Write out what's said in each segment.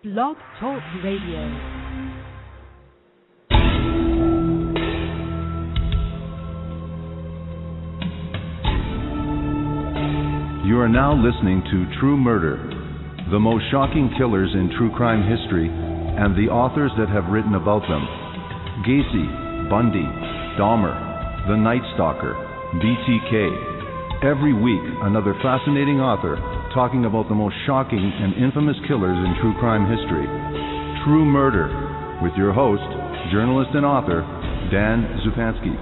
Blog Talk Radio. You are now listening to True Murder, the most shocking killers in true crime history, and the authors that have written about them. Gacy, Bundy, Dahmer, The Night Stalker, BTK. Every week, another fascinating author talking about the most shocking and infamous killers in true crime history. True Murder, with your host, journalist and author, Dan Zupansky.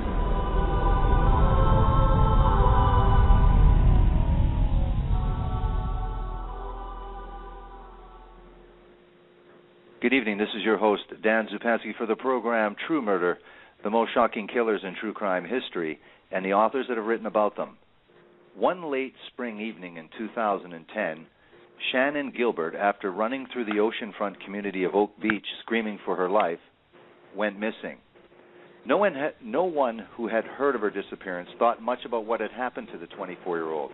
Good evening. This is your host, Dan Zupansky, for the program True Murder, the most shocking killers in true crime history, and the authors that have written about them. One late spring evening in 2010, Shannan Gilbert, after running through the oceanfront community of Oak Beach screaming for her life, went missing. No one who had heard of her disappearance thought much about what had happened to the 24-year-old.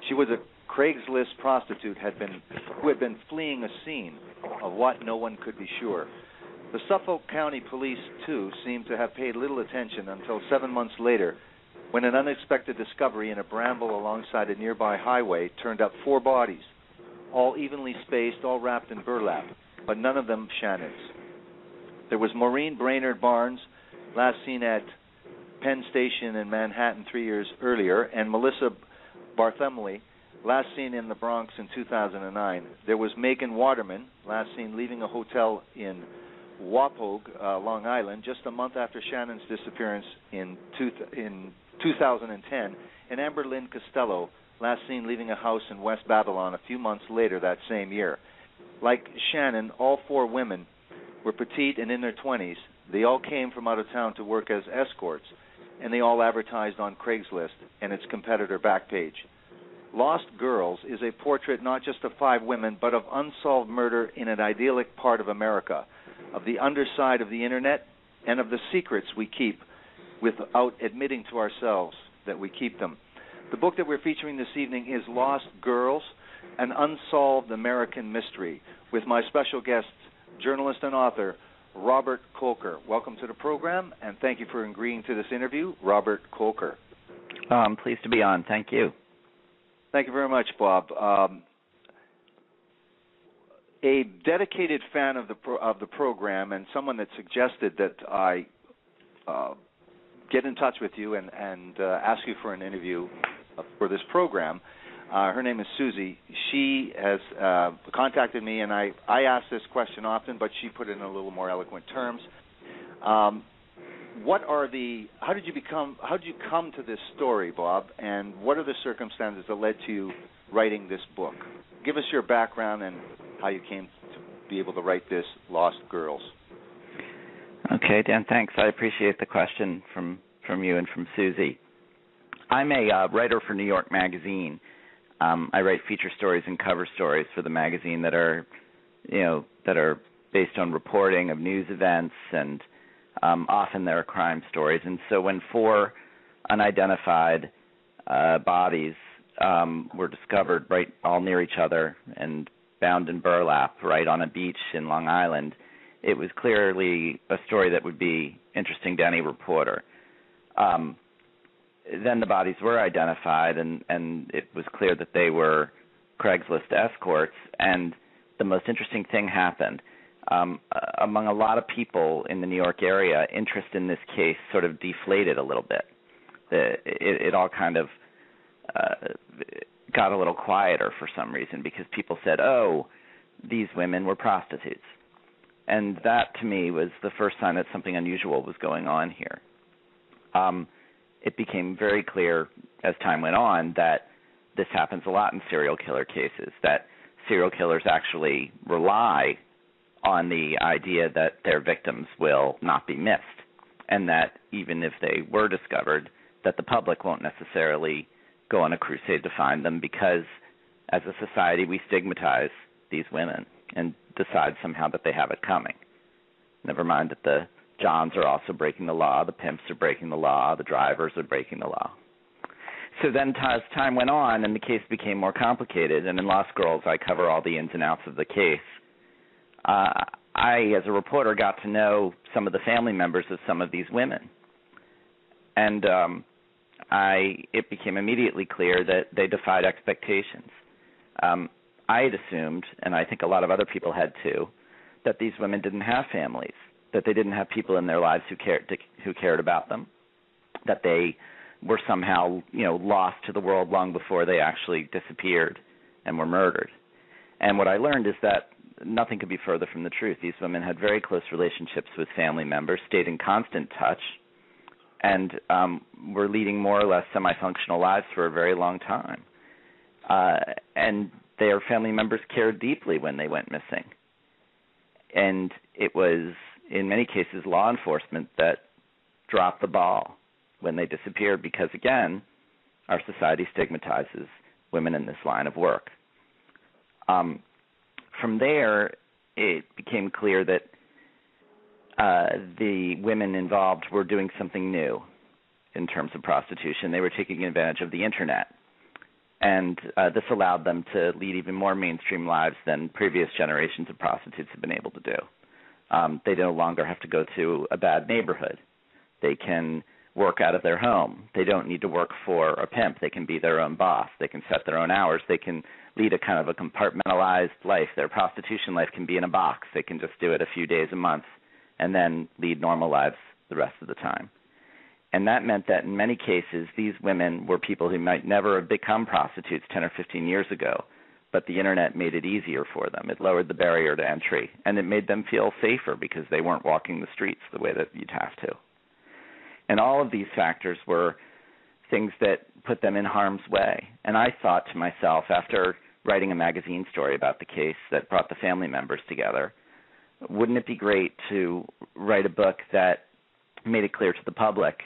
She was a Craigslist prostitute who had been fleeing a scene of what no one could be sure. The Suffolk County Police, too, seemed to have paid little attention until 7 months later, when an unexpected discovery in a bramble alongside a nearby highway turned up 4 bodies, all evenly spaced, all wrapped in burlap, but none of them Shannon's. There was Maureen Brainard-Barnes, last seen at Penn Station in Manhattan 3 years earlier, and Melissa Barthelemy, last seen in the Bronx in 2009. There was Megan Waterman, last seen leaving a hotel in Hauppage, Long Island, just a month after Shannon's disappearance in 2010, and Amber Lynn Costello, last seen leaving a house in West Babylon a few months later that same year. Like Shannon, all 4 women were petite and in their 20s. They all came from out of town to work as escorts, and they all advertised on Craigslist and its competitor Backpage. Lost Girls is a portrait not just of 5 women, but of unsolved murder in an idyllic part of America, of the underside of the Internet, and of the secrets we keep without admitting to ourselves that we keep them. The book that we're featuring this evening is Lost Girls, an unsolved American mystery, with my special guest, journalist and author, Robert Kolker. Welcome to the program, and thank you for agreeing to this interview, Robert Kolker. I'm pleased to be on. Thank you. Thank you very much, Bob. A dedicated fan of the program, and someone that suggested that I get in touch with you and ask you for an interview for this program. Her name is Susie. She has contacted me, and I ask this question often, but she put it in a little more eloquent terms. How did you come to this story, Bob, and what are the circumstances that led to you writing this book? Give us your background and how you came to be able to write this, Lost Girls. Okay, Dan, thanks. I appreciate the question from you and from Susie. I'm a writer for New York Magazine. I write feature stories and cover stories for the magazine that are based on reporting of news events, and often there are crime stories. And so when 4 unidentified bodies were discovered right all near each other and bound in burlap right on a beach in Long Island, it was clearly a story that would be interesting to any reporter. Then the bodies were identified, and it was clear that they were Craigslist escorts, and the most interesting thing happened. Among a lot of people in the New York area, interest in this case sort of deflated a little bit. It all kind of got a little quieter for some reason, because people said, oh, these women were prostitutes. And that, to me, was the first sign that something unusual was going on here. It became very clear as time went on that this happens a lot in serial killer cases, that serial killers actually rely on the idea that their victims will not be missed, and that even if they were discovered, that the public won't necessarily go on a crusade to find them, because as a society we stigmatize these women and decide somehow that they have it coming. Never mind that the Johns are also breaking the law, the pimps are breaking the law, the drivers are breaking the law. So then as time went on and the case became more complicated, and in Lost Girls I cover all the ins and outs of the case, I, as a reporter, got to know some of the family members of some of these women. And it became immediately clear that they defied expectations. I had assumed, and I think a lot of other people had too, that these women didn't have families, that they didn't have people in their lives who cared about them, that they were somehow, lost to the world long before they actually disappeared and were murdered. And what I learned is that nothing could be further from the truth. These women had very close relationships with family members, stayed in constant touch, and were leading more or less semi-functional lives for a very long time. And their family members cared deeply when they went missing. And it was, in many cases, law enforcement that dropped the ball when they disappeared because, again, our society stigmatizes women in this line of work. From there, it became clear that the women involved were doing something new in terms of prostitution. They were taking advantage of the Internet, and this allowed them to lead even more mainstream lives than previous generations of prostitutes have been able to do. They no longer have to go to a bad neighborhood. They can work out of their home. They don't need to work for a pimp. They can be their own boss. They can set their own hours. They can lead a kind of a compartmentalized life. Their prostitution life can be in a box. They can just do it a few days a month and then lead normal lives the rest of the time. And that meant that in many cases, these women were people who might never have become prostitutes 10 or 15 years ago, but the Internet made it easier for them. It lowered the barrier to entry, and it made them feel safer because they weren't walking the streets the way that you'd have to. And all of these factors were things that put them in harm's way. And I thought to myself, after writing a magazine story about the case that brought the family members together, wouldn't it be great to write a book that made it clear to the public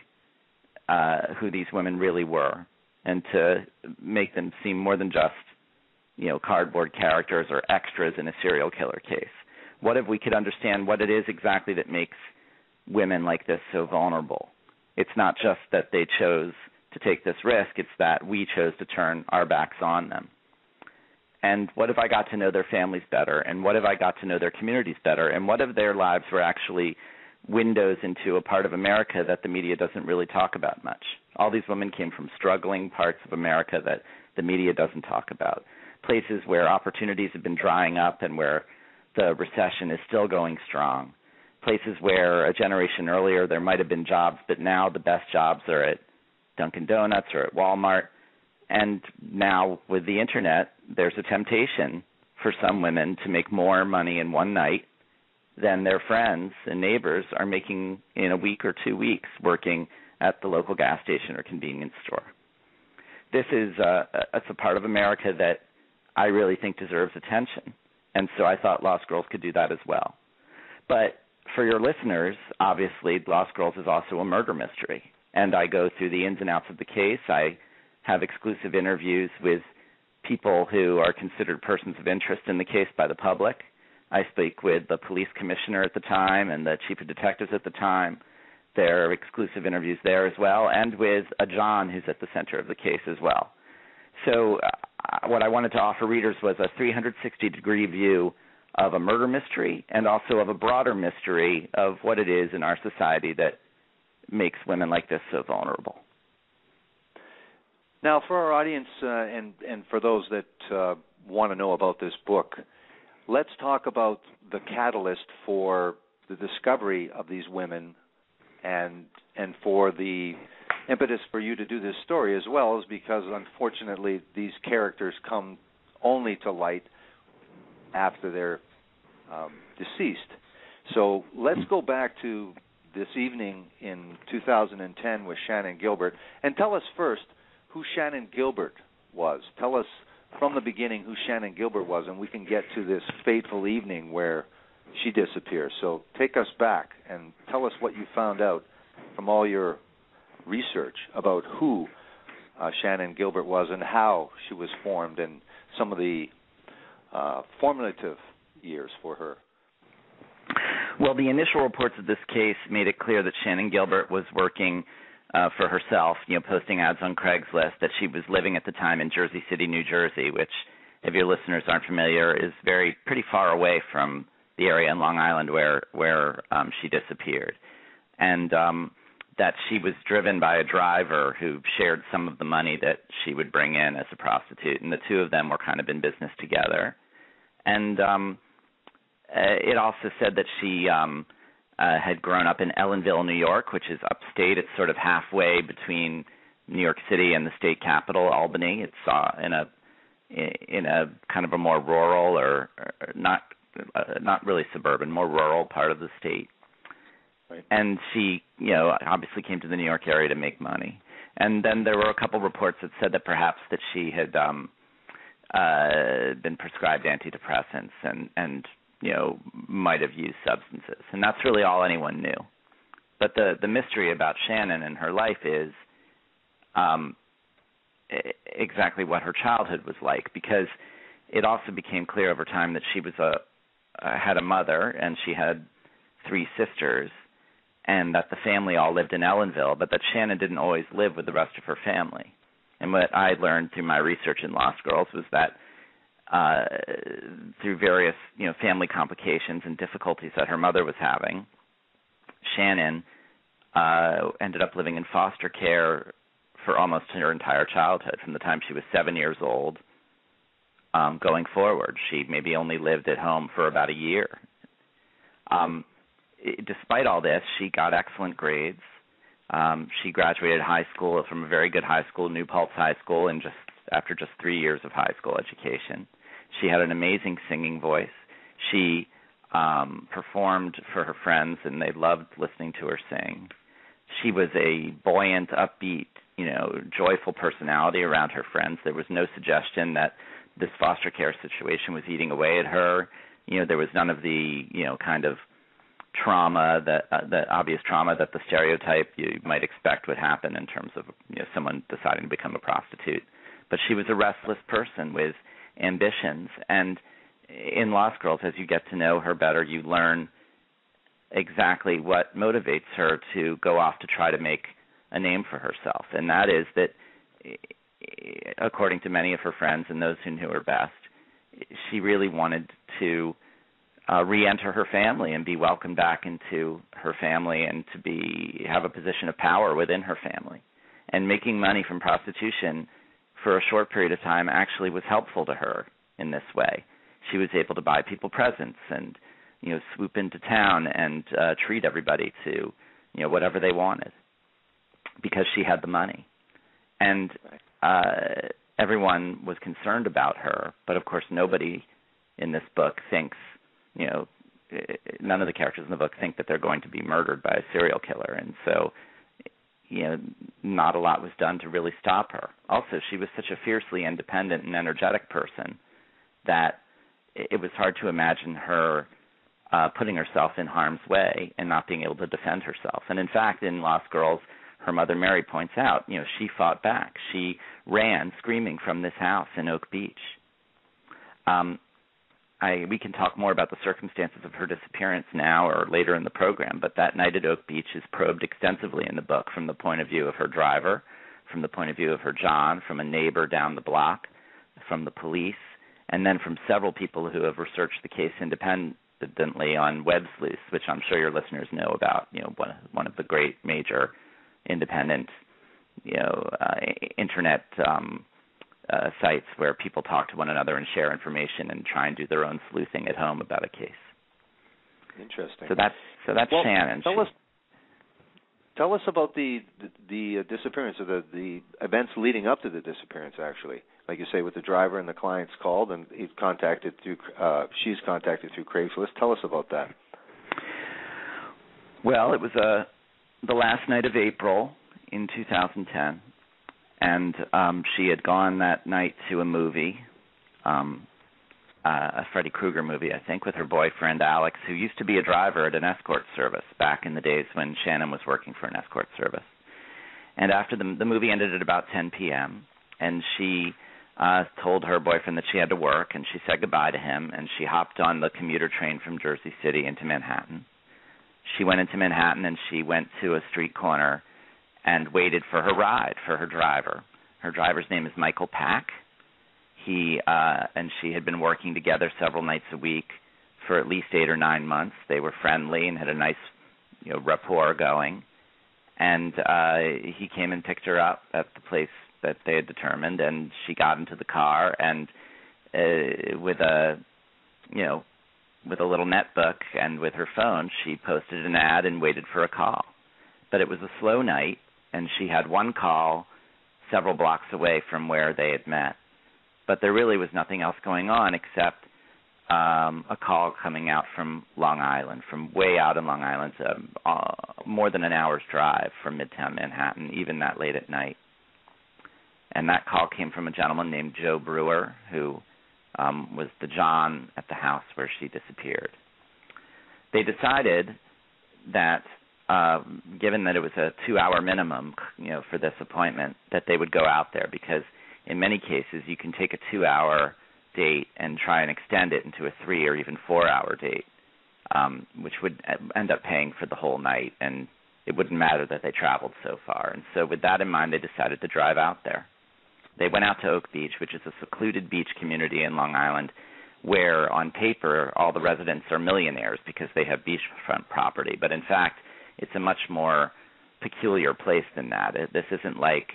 who these women really were, and to make them seem more than just, cardboard characters or extras in a serial killer case? What if we could understand what it is exactly that makes women like this so vulnerable? It's not just that they chose to take this risk, it's that we chose to turn our backs on them. And what if I got to know their families better? And what if I got to know their communities better? And what if their lives were actually windows into a part of America that the media doesn't really talk about much? All these women came from struggling parts of America that the media doesn't talk about, places where opportunities have been drying up and where the recession is still going strong, places where a generation earlier there might have been jobs, but now the best jobs are at Dunkin' Donuts or at Walmart. And now with the Internet, there's a temptation for some women to make more money in one night than their friends and neighbors are making in a week or 2 weeks working at the local gas station or convenience store. This is a part of America that I really think deserves attention. And so I thought Lost Girls could do that as well. But for your listeners, obviously, Lost Girls is also a murder mystery. And I go through the ins and outs of the case. I have exclusive interviews with people who are considered persons of interest in the case by the public. I speak with the police commissioner at the time and the chief of detectives at the time. There are exclusive interviews there as well, and with a John who's at the center of the case as well. So what I wanted to offer readers was a 360-degree view of a murder mystery and also of a broader mystery of what it is in our society that makes women like this so vulnerable. Now, for our audience and for those that want to know about this book, let's talk about the catalyst for the discovery of these women and for the impetus for you to do this story as well, is because, unfortunately, these characters come only to light after they're deceased. So let's go back to this evening in 2010 with Shannan Gilbert, and tell us first who Shannan Gilbert was. Tell us from the beginning who Shannan Gilbert was, and we can get to this fateful evening where she disappears. So take us back and tell us what you found out from all your research about who Shannan Gilbert was and how she was formed and some of the formative years for her. Well, the initial reports of this case made it clear that Shannan Gilbert was working for herself, posting ads on Craigslist, that she was living at the time in Jersey City, New Jersey, which, if your listeners aren't familiar, is pretty far away from the area in Long Island where she disappeared, and that she was driven by a driver who shared some of the money that she would bring in as a prostitute, and the two of them were kind of in business together. And it also said that she had grown up in Ellenville, New York, which is upstate. It's sort of halfway between New York City and the state capital, Albany. It's in a kind of a more rural or not really suburban, more rural part of the state. Right. And she, obviously came to the New York area to make money. And then there were a couple reports that said that perhaps that she had been prescribed antidepressants and might have used substances. And that's really all anyone knew. But the mystery about Shannon and her life is exactly what her childhood was like, because it also became clear over time that she was had a mother and she had 3 sisters, and that the family all lived in Ellenville, but that Shannon didn't always live with the rest of her family. And what I learned through my research in Lost Girls was that through various, family complications and difficulties that her mother was having, Shannon ended up living in foster care for almost her entire childhood, from the time she was 7 years old going forward. She maybe only lived at home for about a year. Despite all this, she got excellent grades. She graduated high school from a very good high school, New Paltz High School, after just 3 years of high school education. She had an amazing singing voice. She performed for her friends, and they loved listening to her sing. She was a buoyant, upbeat, joyful personality around her friends. There was no suggestion that this foster care situation was eating away at her. There was none of the, kind of trauma, the obvious trauma that the stereotype you might expect would happen in terms of someone deciding to become a prostitute. But she was a restless person with ambitions, and in Lost Girls, as you get to know her better, you learn exactly what motivates her to go off to try to make a name for herself, and that is that, according to many of her friends and those who knew her best, she really wanted to re-enter her family and be welcomed back into her family and to have a position of power within her family. And making money from prostitution for a short period of time actually was helpful to her in this way. She was able to buy people presents and, swoop into town and treat everybody to, whatever they wanted because she had the money. And everyone was concerned about her, but of course nobody in this book thinks, none of the characters in the book think that they're going to be murdered by a serial killer. And so, not a lot was done to really stop her. Also, she was such a fiercely independent and energetic person that it was hard to imagine her putting herself in harm's way and not being able to defend herself. And in fact, in Lost Girls, her mother Mary points out, she fought back. She ran screaming from this house in Oak Beach. We can talk more about the circumstances of her disappearance now or later in the program, but that night at Oak Beach is probed extensively in the book from the point of view of her driver, from the point of view of her John, from a neighbor down the block, from the police, and then from several people who have researched the case independently on Web Sleuths, which I'm sure your listeners know about, one of the great major independent, internet sites where people talk to one another and share information and try and do their own sleuthing at home about a case. Interesting. So that's Shannon. Tell us about the disappearance, or the events leading up to the disappearance. Actually, like you say, with the driver and the clients called, and she's contacted through Craigslist. Tell us about that. Well, it was the last night of April in 2010. And she had gone that night to a movie, a Freddy Krueger movie, I think, with her boyfriend Alex, who used to be a driver at an escort service back in the days when Shannon was working for an escort service. And after the movie ended at about 10 p.m., and she told her boyfriend that she had to work, and she said goodbye to him, and she hopped on the commuter train from Jersey City into Manhattan. She went into Manhattan, and she went to a street corner and waited for her ride, for her driver. Her driver's name is Michael Pack. He and she had been working together several nights a week for at least 8 or 9 months. They were friendly and had a nice, rapport going. And he came and picked her up at the place that they had determined, and she got into the car, and with a little netbook and with her phone, she posted an ad and waited for a call. But it was a slow night, and she had one call several blocks away from where they had met. But there really was nothing else going on except a call coming out from Long Island, from way out in Long Island, more than an hour's drive from Midtown Manhattan, even that late at night. And that call came from a gentleman named Joe Brewer, who was the John at the house where she disappeared. They decided that, given that it was a 2-hour minimum, for this appointment, that they would go out there, because in many cases you can take a 2-hour date and try and extend it into a 3 or even 4-hour date, which would end up paying for the whole night, and it wouldn't matter that they traveled so far. And so with that in mind, they decided to drive out there. They went out to Oak Beach, which is a secluded beach community in Long Island, where on paper all the residents are millionaires because they have beachfront property. But in fact, it's a much more peculiar place than that. This isn't like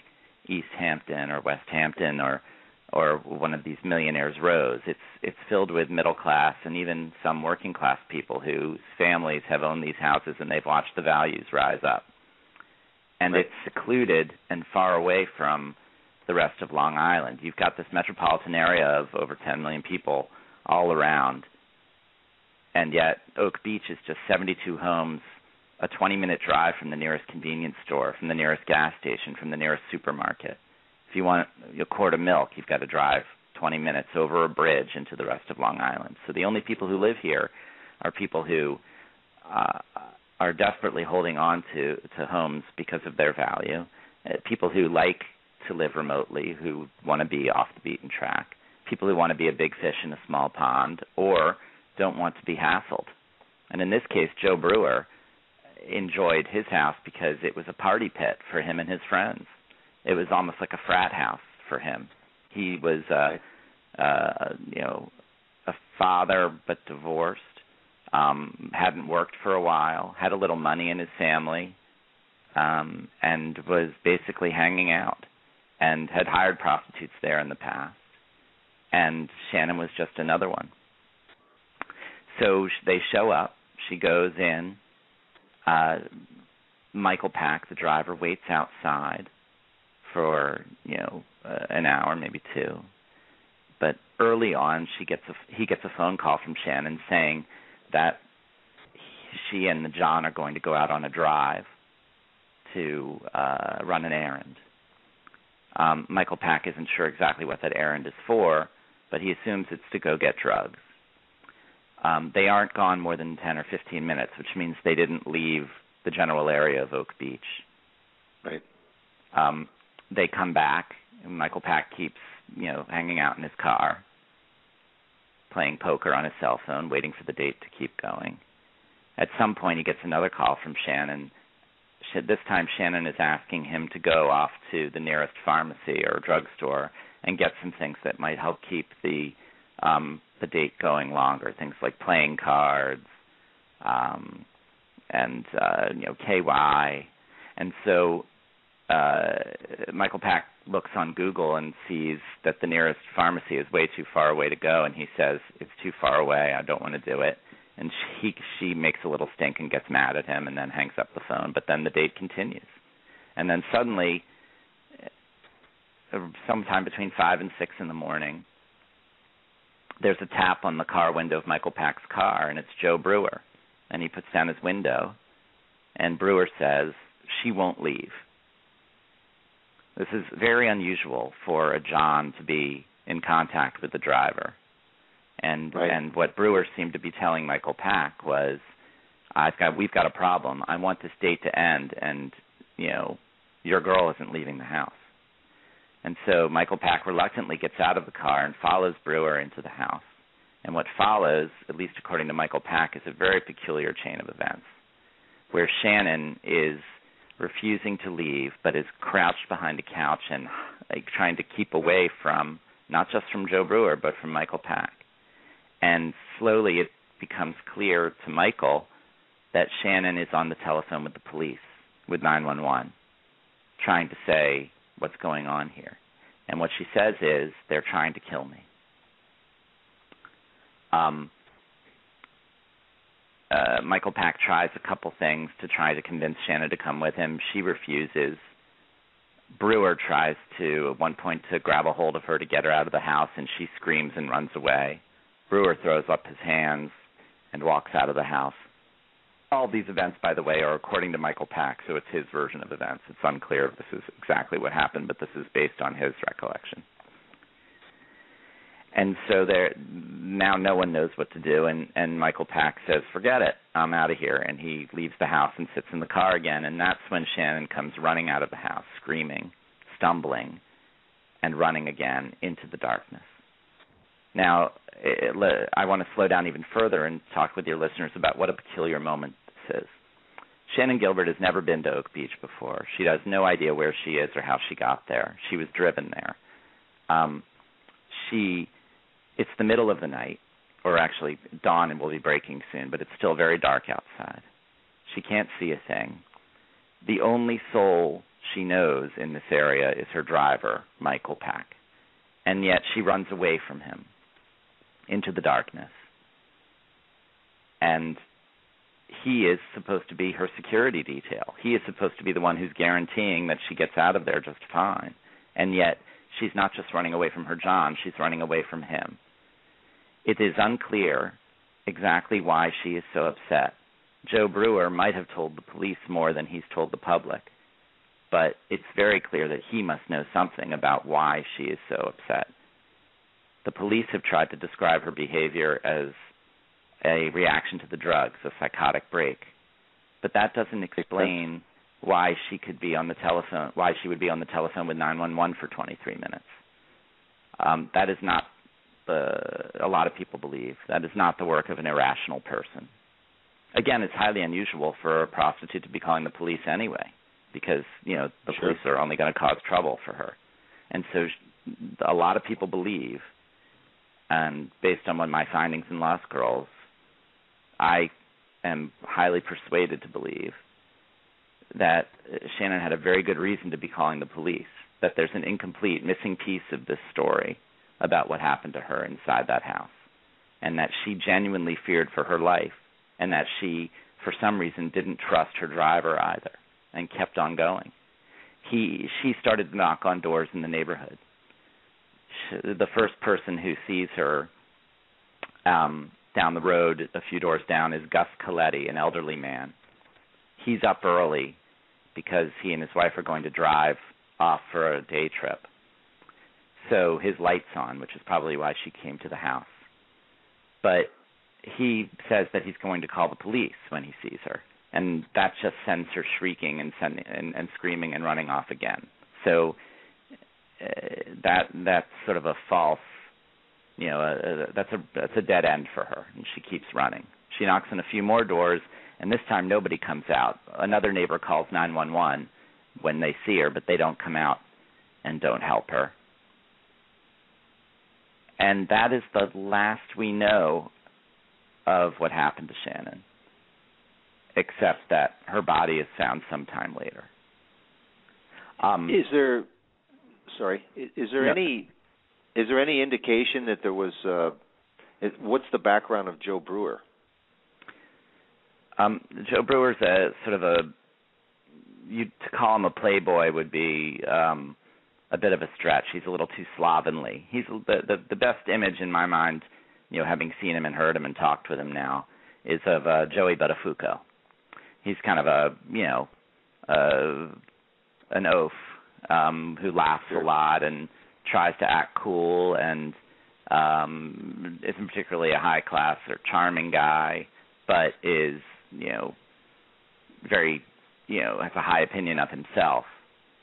East Hampton or West Hampton or one of these millionaires' rows. It's filled with middle class and even some working class people whose families have owned these houses, and they've watched the values rise up. And It's secluded and far away from the rest of Long Island. You've got this metropolitan area of over 10 million people all around, and yet Oak Beach is just 72 homes, a 20-minute drive from the nearest convenience store, from the nearest gas station, from the nearest supermarket. If you want a quart of milk, you've got to drive 20 minutes over a bridge into the rest of Long Island. So the only people who live here are people who are desperately holding on to homes because of their value, people who like to live remotely, who want to be off the beaten track, people who want to be a big fish in a small pond, or don't want to be hassled. And in this case, Joe Brewer enjoyed his house because it was a party pit for him and his friends. It was almost like a frat house for him. He was a father but divorced, hadn't worked for a while, had a little money in his family, and was basically hanging out, and had hired prostitutes there in the past. And Shannon was just another one. So they show up. She goes in. Michael Pack, the driver, waits outside for an hour, maybe 2. But early on, he gets a phone call from Shannon saying that she and the John are going to go out on a drive to run an errand. Michael Pack isn't sure exactly what that errand is for, but he assumes it's to go get drugs. They aren't gone more than 10 or 15 minutes, which means they didn't leave the general area of Oak Beach. Right. They come back, and Michael Pack keeps, hanging out in his car, playing poker on his cell phone, waiting for the date to keep going. At some point, he gets another call from Shannon. This time, Shannon is asking him to go off to the nearest pharmacy or drugstore and get some things that might help keep the date going longer, things like playing cards, and KY. And so Michael Pack looks on Google and sees that the nearest pharmacy is way too far away to go, and he says, "It's too far away, I don't want to do it." And she makes a little stink and gets mad at him and then hangs up the phone. But then the date continues. And then suddenly, sometime between 5 and 6 in the morning, there's a tap on the car window of Michael Pack's car, and it's Joe Brewer. And he puts down his window, and Brewer says, "She won't leave." This is very unusual for a John to be in contact with the driver. And right. And what Brewer seemed to be telling Michael Pack was, we've got a problem. I want this date to end, and, your girl isn't leaving the house. And so Michael Pack reluctantly gets out of the car and follows Brewer into the house. And what follows, at least according to Michael Pack, is a very peculiar chain of events, where Shannon is refusing to leave, but is crouched behind a couch and trying to keep away from, not just from Joe Brewer, but from Michael Pack. And slowly it becomes clear to Michael that Shannon is on the telephone with the police, with 911, trying to say what's going on here. And what she says is, they're trying to kill me. Michael Pack tries a couple things to try to convince Shannon to come with him. She refuses. Brewer tries to, at one point, to grab a hold of her to get her out of the house, and she screams and runs away. Brewer throws up his hands and walks out of the house. All these events, by the way, are according to Michael Pack, so it's his version of events. It's unclear if this is exactly what happened, but this is based on his recollection. And so now no one knows what to do, and Michael Pack says, forget it, I'm out of here. And he leaves the house and sits in the car again, and that's when Shannon comes running out of the house, screaming, stumbling, and running again into the darkness. Now, I want to slow down even further and talk with your listeners about what a peculiar moment this is. Shannan Gilbert has never been to Oak Beach before. She has no idea where she is or how she got there. She was driven there. It's the middle of the night, or actually dawn and will be breaking soon, but it's still very dark outside. She can't see a thing. The only soul she knows in this area is her driver, Michael Pack, and yet she runs away from him into the darkness. And he is supposed to be her security detail. He is supposed to be the one who's guaranteeing that she gets out of there just fine, and yet she's not just running away from her John, she's running away from him. It is unclear exactly why she is so upset. Joe Brewer might have told the police more than he's told the public, but it's very clear that he must know something about why she is so upset. The police have tried to describe her behavior as a reaction to the drugs, a psychotic break, but that doesn't explain why she could be on the telephone, why she would be on the telephone with 911 for 23 minutes. That is not a lot of people believe. That is not the work of an irrational person. Again, it's highly unusual for a prostitute to be calling the police anyway, because, the police are only going to cause trouble for her. And so a lot of people believe, and based on my findings in Lost Girls, I am highly persuaded to believe that Shannon had a very good reason to be calling the police, that there's an incomplete, missing piece of this story about what happened to her inside that house, and that she genuinely feared for her life, and that she, for some reason, didn't trust her driver either, and kept on going. She started to knock on doors in the neighborhood. The first person who sees her down the road a few doors down is Gus Coletti, an elderly man. He's up early because he and his wife are going to drive off for a day trip. So his light's on, which is probably why she came to the house. But he says that he's going to call the police when he sees her, and that just sends her shrieking and screaming and running off again. So that's sort of a false, that's a dead end for her, and she keeps running. She knocks on a few more doors, and this time nobody comes out. Another neighbor calls 911 when they see her, but they don't come out and don't help her. And that is the last we know of what happened to Shannon, except that her body is found sometime later. Is there any indication that there was? What's the background of Joe Brewer? Joe Brewer's a sort of to call him a playboy would be a bit of a stretch. He's a little too slovenly. He's the best image in my mind, having seen him and heard him and talked with him now, is of Joey Buttafuoco. He's kind of an oaf who laughs a lot and tries to act cool and isn't particularly a high class or charming guy, but is very has a high opinion of himself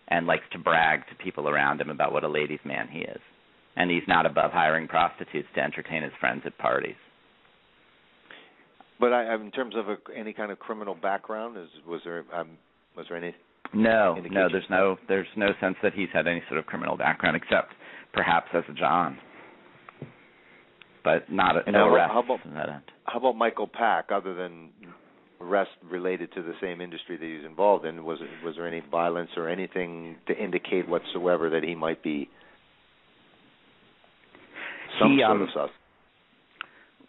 and likes to brag to people around him about what a ladies' man he is. And he's not above hiring prostitutes to entertain his friends at parties. But in terms of any kind of criminal background, was there any? No, there's no sense that he's had any sort of criminal background, except perhaps as a John. but no arrests. How about Michael Pack, other than arrest related to the same industry that he's involved in? Was there any violence or anything to indicate whatsoever that he might be some sort of sus?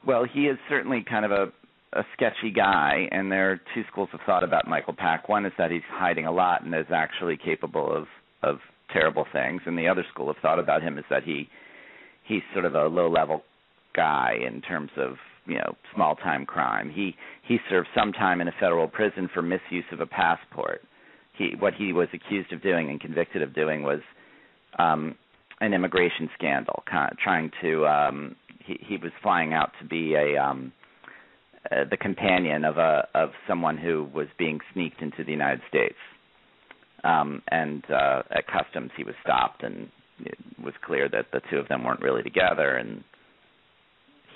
Well, he is certainly kind of a sketchy guy, and there are two schools of thought about Michael Pack. One is that he's hiding a lot and is actually capable of terrible things, and the other school of thought about him is that he's sort of a low-level guy in terms of, small-time crime. He served some time in a federal prison for misuse of a passport. What he was accused of doing and convicted of doing was an immigration scandal, trying to he was flying out to be the companion of someone who was being sneaked into the United States. And at customs he was stopped, and it was clear that the two of them weren't really together, and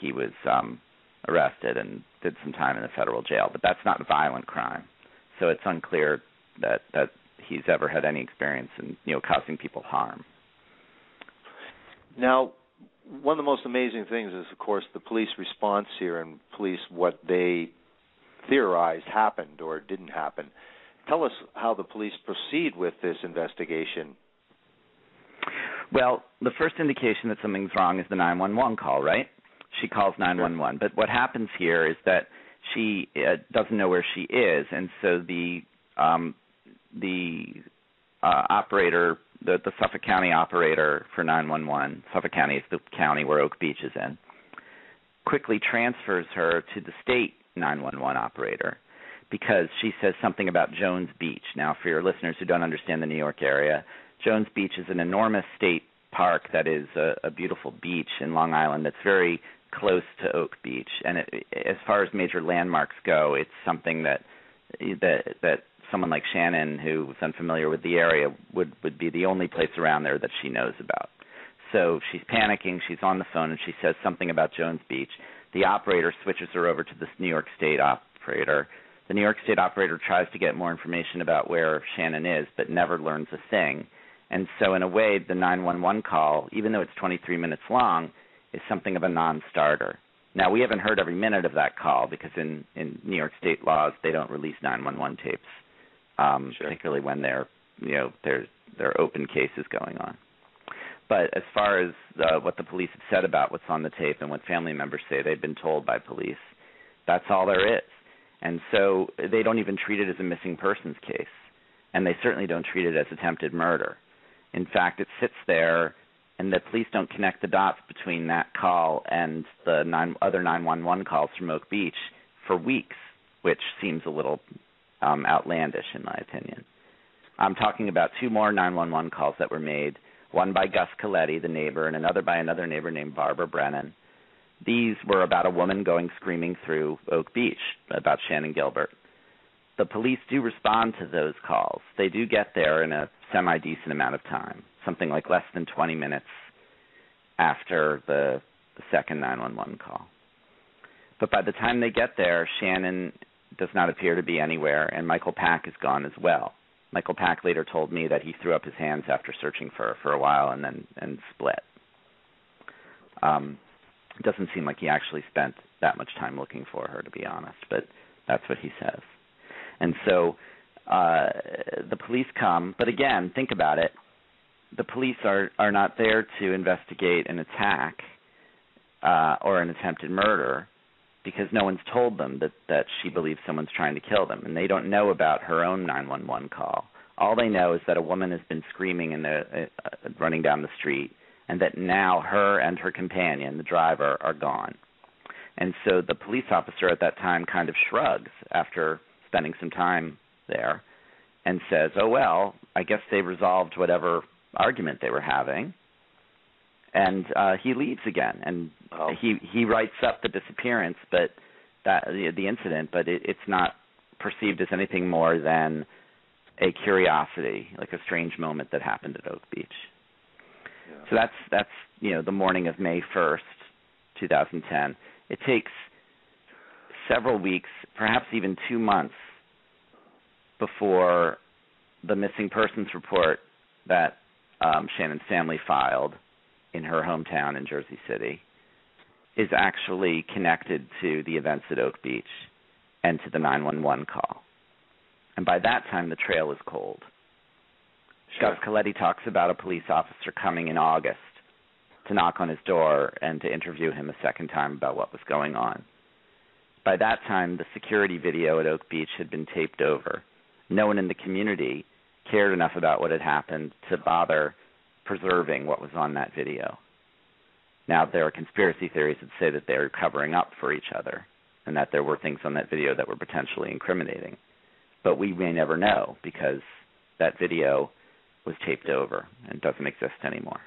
he was arrested and did some time in the federal jail. But that's not a violent crime, so it's unclear that he's ever had any experience in causing people harm. Now, one of the most amazing things is, of course, the police response here, and police what they theorized happened or didn't happen. Tell us how the police proceed with this investigation. Well, the first indication that something's wrong is the 911 call, right? She calls 911. But what happens here is that she doesn't know where she is, and so the operator, the Suffolk County operator for 911, Suffolk County is the county where Oak Beach is in, quickly transfers her to the state 911 operator because she says something about Jones Beach. Now, for your listeners who don't understand the New York area, Jones Beach is an enormous state park that is a beautiful beach in Long Island that's very close to Oak Beach. And as far as major landmarks go, it's something that someone like Shannon, who's unfamiliar with the area, would be the only place around there that she knows about. So she's panicking. She's on the phone, and she says something about Jones Beach. The operator switches her over to this New York State operator. The New York State operator tries to get more information about where Shannon is, but never learns a thing. And so in a way, the 911 call, even though it's 23 minutes long, is something of a non-starter. Now, we haven't heard every minute of that call because in New York State laws, they don't release 911 tapes. Sure. Particularly when there are open cases going on. But as far as what the police have said about what's on the tape and what family members say they've been told by police, that's all there is. And so they don't even treat it as a missing persons case, and they certainly don't treat it as attempted murder. In fact, it sits there, and the police don't connect the dots between that call and the other 911 calls from Oak Beach for weeks, which seems a little outlandish in my opinion. I'm talking about two more 911 calls that were made, one by Gus Coletti, the neighbor, and another by another neighbor named Barbara Brennan. These were about a woman going screaming through Oak Beach about Shannan Gilbert. The police do respond to those calls. They do get there in a semi-decent amount of time, something like less than 20 minutes after the second 911 call. But by the time they get there, Shannon does not appear to be anywhere, and Michael Pack is gone as well. Michael Pack later told me that he threw up his hands after searching for her for a while and split. It doesn't seem like he actually spent that much time looking for her, to be honest, but that's what he says. And so the police come, but again, think about it. The police are not there to investigate an attack or an attempted murder, because no one's told them that she believes someone's trying to kill them, and they don't know about her own 911 call. All they know is that a woman has been screaming and running down the street, and that now her and her companion, the driver, are gone. And so the police officer at that time kind of shrugs after spending some time there and says, oh, well, I guess they resolved whatever argument they were having. And he leaves again, and he writes up the disappearance, but the incident, but it's not perceived as anything more than a curiosity, like a strange moment that happened at Oak Beach. Yeah. So that's the morning of May 1st, 2010. It takes several weeks, perhaps even 2 months, before the missing persons report that Shannon's family filed in her hometown in Jersey City is actually connected to the events at Oak Beach and to the 911 call. And by that time, the trail is cold. Sure. Gus Coletti talks about a police officer coming in August to knock on his door and to interview him a second time about what was going on. By that time, the security video at Oak Beach had been taped over. No one in the community cared enough about what had happened to bother preserving what was on that video. Now, there are conspiracy theories that say that they were covering up for each other and that there were things on that video that were potentially incriminating. But we may never know because that video was taped over and doesn't exist anymore.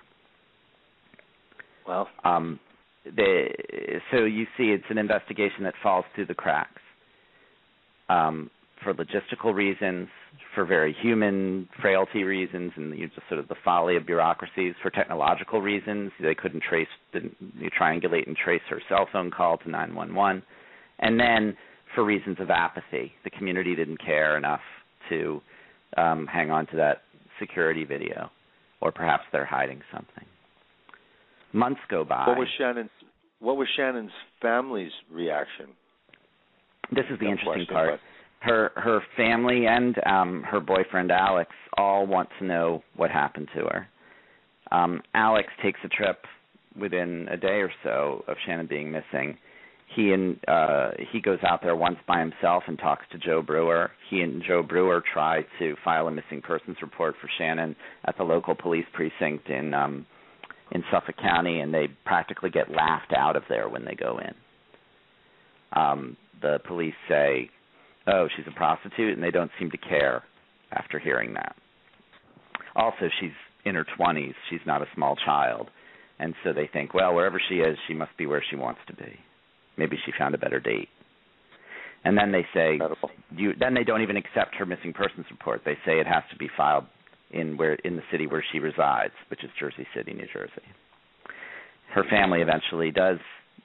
Well, so you see it's an investigation that falls through the cracks for logistical reasons, for very human frailty reasons, and just sort of the folly of bureaucracies. For technological reasons, they couldn't triangulate and trace her cell phone call to 911. And then for reasons of apathy, the community didn't care enough to hang on to that security video, or perhaps they're hiding something. Months go by. What was Shannon's family's reaction? This is the interesting part. Her family and her boyfriend Alex all want to know what happened to her. Alex takes a trip within a day or so of Shannon being missing. He goes out there once by himself and talks to Joe Brewer. He and Joe Brewer try to file a missing persons report for Shannon at the local police precinct in Suffolk County, and they practically get laughed out of there when they go in. The police say, "Oh, she's a prostitute," and they don't seem to care after hearing that. Also, she's in her 20s. She's not a small child. And so they think, well, wherever she is, she must be where she wants to be. Maybe she found a better date. And then they say, then they don't even accept her missing persons report. They say it has to be filed in the city where she resides, which is Jersey City, New Jersey. Her family eventually does,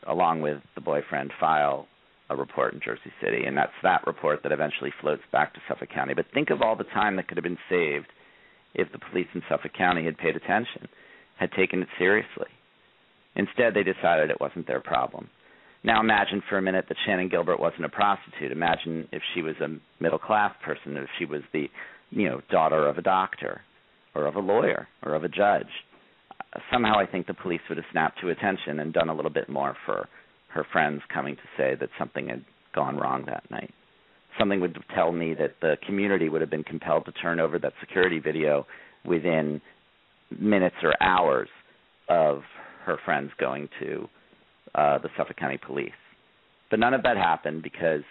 along with the boyfriend, file a report in Jersey City, and that's that report that eventually floats back to Suffolk County. But think of all the time that could have been saved if the police in Suffolk County had paid attention, had taken it seriously. Instead, they decided it wasn't their problem. Now imagine for a minute that Shannan Gilbert wasn't a prostitute. Imagine if she was a middle-class person, if she was the daughter of a doctor or of a lawyer or of a judge. Somehow I think the police would have snapped to attention and done a little bit more for her friends coming to say that something had gone wrong that night. Something would tell me that the community would have been compelled to turn over that security video within minutes or hours of her friends going to the Suffolk County Police. But none of that happened because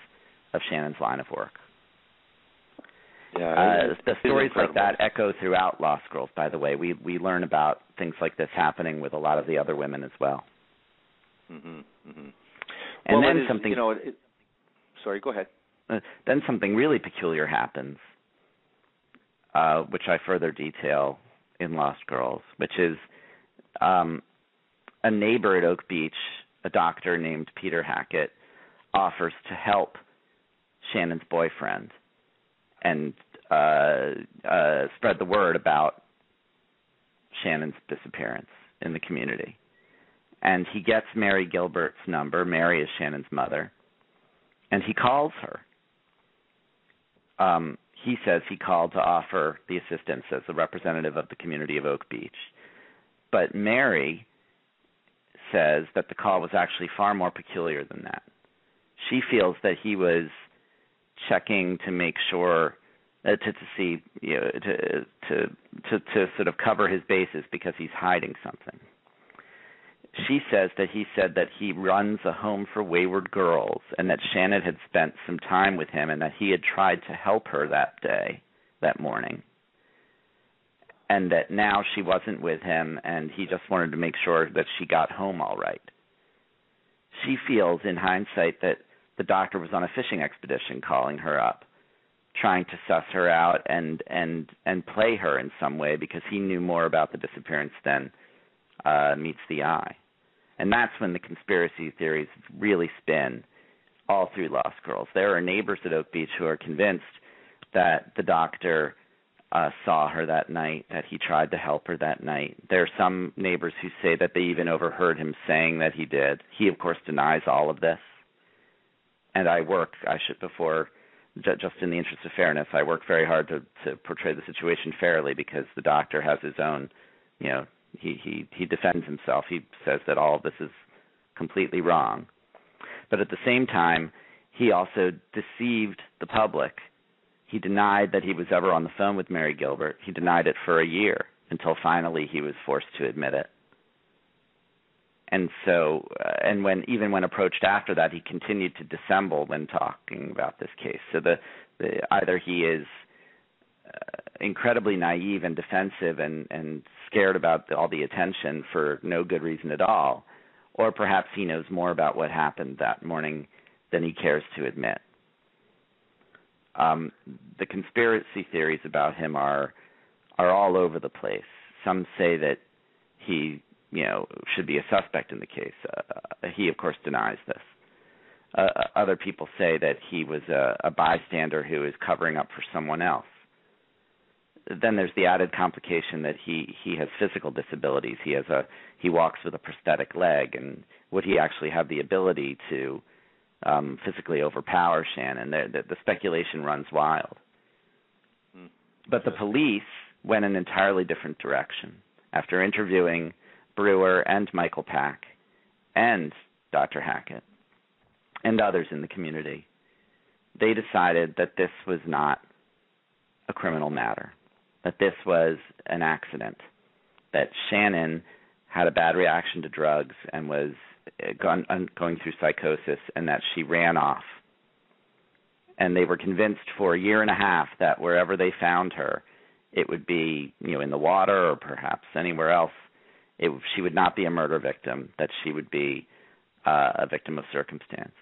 of Shannon's line of work. Yeah, the stories like that echo throughout Lost Girls, by the way. We learn about things like this happening with a lot of the other women as well. Mm-hmm, mm-hmm. And well, then something... sorry, go ahead. Then something really peculiar happens, which I further detail in Lost Girls, which is a neighbor at Oak Beach, a doctor named Peter Hackett, offers to help Shannon's boyfriend and spread the word about Shannon's disappearance in the community. And he gets Mary Gilbert's number. Mary is Shannon's mother. And he calls her. He says he called to offer the assistance as a representative of the community of Oak Beach. But Mary says that the call was actually far more peculiar than that. She feels that he was checking to make sure to sort of cover his bases because he's hiding something. She says that he said that he runs a home for wayward girls and that Shannon had spent some time with him and that he had tried to help her that morning, and that now she wasn't with him and he just wanted to make sure that she got home all right. She feels in hindsight that the doctor was on a fishing expedition calling her up, trying to suss her out and play her in some way because he knew more about the disappearance than meets the eye. And that's when the conspiracy theories really spin all through Lost Girls. There are neighbors at Oak Beach who are convinced that the doctor saw her that night, that he tried to help her that night. There are some neighbors who say that they even overheard him saying that he did. He, of course, denies all of this. And just in the interest of fairness, I work very hard to portray the situation fairly, because the doctor has his own, he defends himself. He says that all of this is completely wrong. But at the same time, he also deceived the public. He denied that he was ever on the phone with Mary Gilbert. He denied it for a year until finally he was forced to admit it. And so, even when approached after that, he continued to dissemble when talking about this case. So either he is incredibly naive and defensive and scared about all the attention for no good reason at all, or perhaps he knows more about what happened that morning than he cares to admit. The conspiracy theories about him are all over the place. Some say that he, should be a suspect in the case. He, of course, denies this. Other people say that he was a bystander who is covering up for someone else. Then there's the added complication that he has physical disabilities. He walks with a prosthetic leg, and would he actually have the ability to physically overpower Shannon? The speculation runs wild. But the police went an entirely different direction. After interviewing Brewer and Michael Pack and Dr. Hackett and others in the community, they decided that this was not a criminal matter, that this was an accident, that Shannon had a bad reaction to drugs and was going through psychosis, and that she ran off. And they were convinced for a year and a half that wherever they found her, it would be, in the water or perhaps anywhere else, she would not be a murder victim, that she would be a victim of circumstance.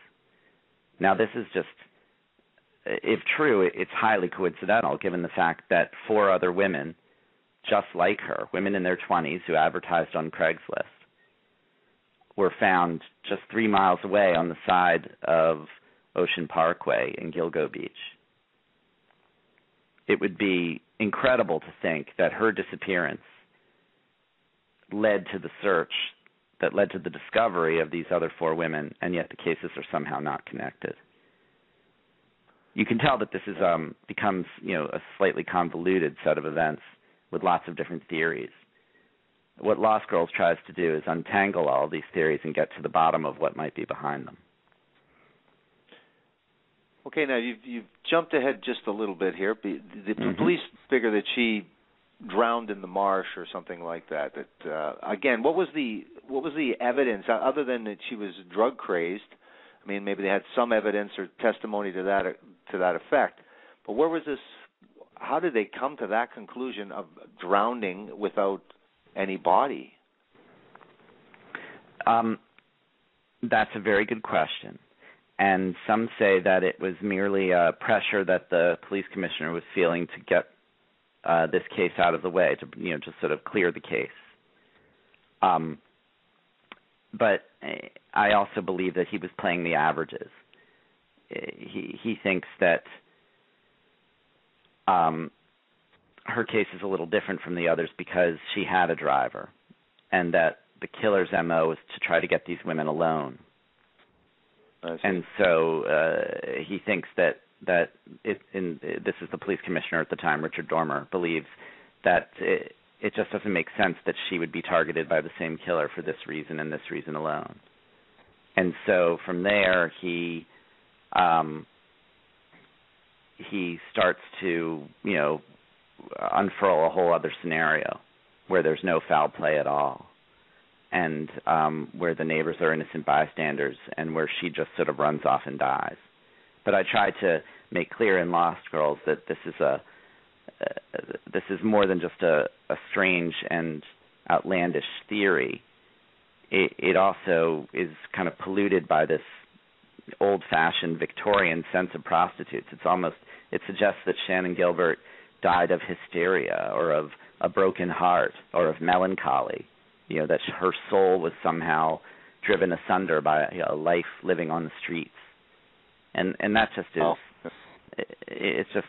Now, this is just, if true, it's highly coincidental, given the fact that 4 other women just like her, women in their 20s who advertised on Craigslist, were found just 3 miles away on the side of Ocean Parkway in Gilgo Beach. It would be incredible to think that her disappearance led to the search that led to the discovery of these other 4 women, and yet the cases are somehow not connected. You can tell that this is becomes a slightly convoluted set of events with lots of different theories. What Lost Girls tries to do is untangle all of these theories and get to the bottom of what might be behind them. Okay, now you've jumped ahead just a little bit here. The police figure that she drowned in the marsh or something like that. Again, what was the evidence other than that she was drug crazed? I mean, maybe they had some evidence or testimony to that effect. But where was this? How did they come to that conclusion of drowning without any body? That's a very good question. And some say that it was merely pressure that the police commissioner was feeling to get this case out of the way, to just sort of clear the case. But I also believe that he was playing the averages. He thinks that her case is a little different from the others because she had a driver, and that the killer's MO was to try to get these women alone. And so he thinks that this is the police commissioner at the time, Richard Dormer, believes that it just doesn't make sense that she would be targeted by the same killer for this reason and this reason alone. And so from there, he starts to, unfurl a whole other scenario where there's no foul play at all, and where the neighbors are innocent bystanders, and where she just sort of runs off and dies. But I try to make clear in Lost Girls that this is more than just a strange and outlandish theory. It also is kind of polluted by this old-fashioned Victorian sense of prostitutes. It suggests that Shannan Gilbert died of hysteria or of a broken heart or of melancholy, that her soul was somehow driven asunder by a life living on the streets. And that just is, it just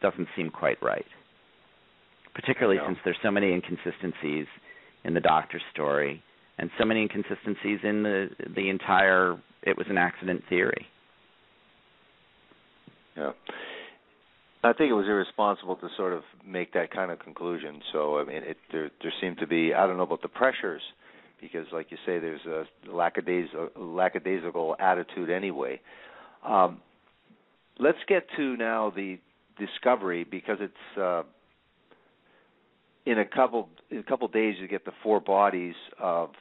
doesn't seem quite right. particularly since there's so many inconsistencies in the doctor's story and so many inconsistencies in the entire it was an accident theory. Yeah. I think it was irresponsible to sort of make that kind of conclusion. So, I mean, there seemed to be, I don't know about the pressures, because, like you say, there's a lackadaisical attitude anyway. Let's get to now the discovery, because it's in a couple days you get the 4 bodies of,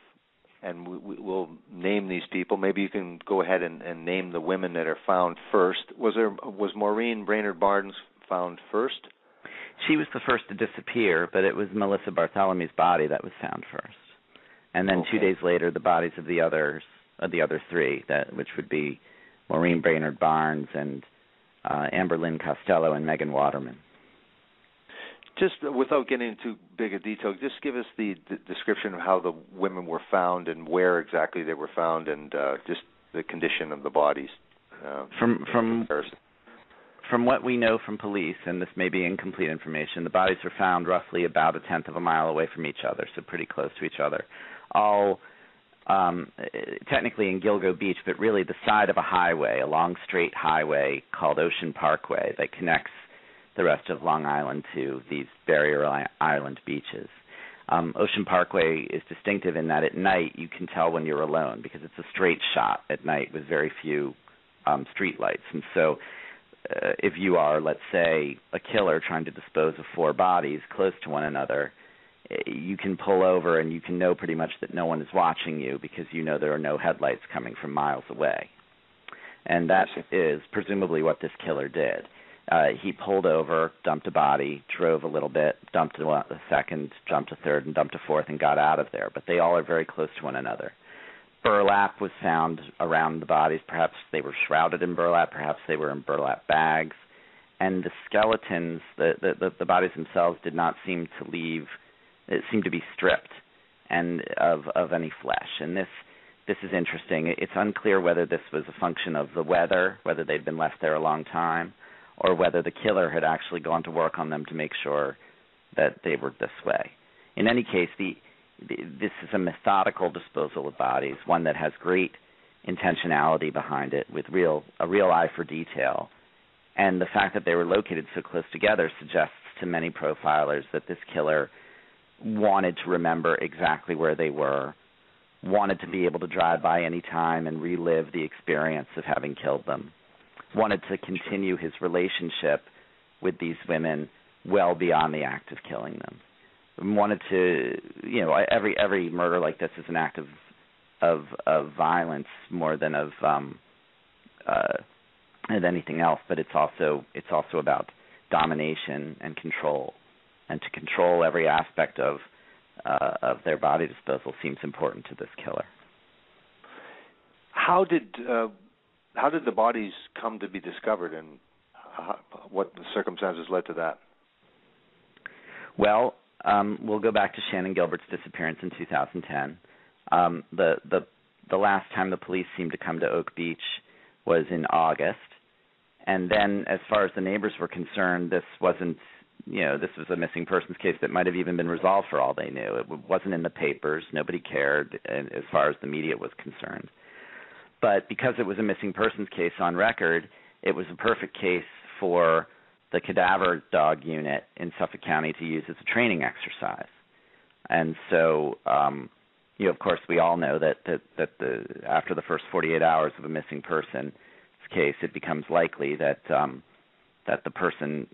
and we'll name these people. Maybe you can go ahead and name the women that are found first. Was Maureen Brainard-Barnes found first? She was the first to disappear, but it was Melissa Barthelemy's body that was found first. And then 2 days later, the bodies of the other 3, which would be Maureen Brainard-Barnes and Amber Lynn Costello and Megan Waterman. Just without getting into big a detail, just give us the description of how the women were found and where exactly they were found, and just the condition of the bodies. From what we know from police, and this may be incomplete information, the bodies were found roughly about 1/10 of a mile away from each other, so pretty close to each other. All technically in Gilgo Beach, but really the side of a highway, a long straight highway called Ocean Parkway that connects the rest of Long Island to these barrier island beaches. Ocean Parkway is distinctive in that at night you can tell when you're alone, because it's a straight shot at night with very few street lights. And so if you are, let's say, a killer trying to dispose of 4 bodies close to one another, you can pull over and you can know pretty much that no one is watching you, because you know there are no headlights coming from miles away. And that is presumably what this killer did. He pulled over, dumped a body, drove a little bit, dumped a second, jumped a third, and dumped a fourth, and got out of there. But they all are very close to one another. Burlap was found around the bodies. Perhaps they were shrouded in burlap. Perhaps they were in burlap bags. And the skeletons, the bodies themselves, did not seem to leave. It seemed to be stripped and of any flesh. And this is interesting. It's unclear whether this was a function of the weather, whether they'd been left there a long time, or whether the killer had actually gone to work on them to make sure that they were this way. In any case, this is a methodical disposal of bodies, one that has great intentionality behind it, with a real eye for detail. And the fact that they were located so close together suggests to many profilers that this killer wanted to remember exactly where they were, wanted to be able to drive by any time and relive the experience of having killed them, wanted to continue his relationship with these women well beyond the act of killing them. Wanted to, every murder like this is an act of violence more than of anything else, but it's also about domination and control, and to control every aspect of their body disposal seems important to this killer. How did the bodies come to be discovered, and what circumstances led to that? Well, we'll go back to Shannan Gilbert's disappearance in 2010. The last time the police seemed to come to Oak Beach was in August, and then, as far as the neighbors were concerned, this was a missing persons case that might have even been resolved for all they knew. It wasn't in the papers. Nobody cared as far as the media was concerned. But because it was a missing persons case on record, it was a perfect case for the cadaver dog unit in Suffolk County to use as a training exercise. And so, of course, we all know that after the first 48 hours of a missing persons case, it becomes likely that the person,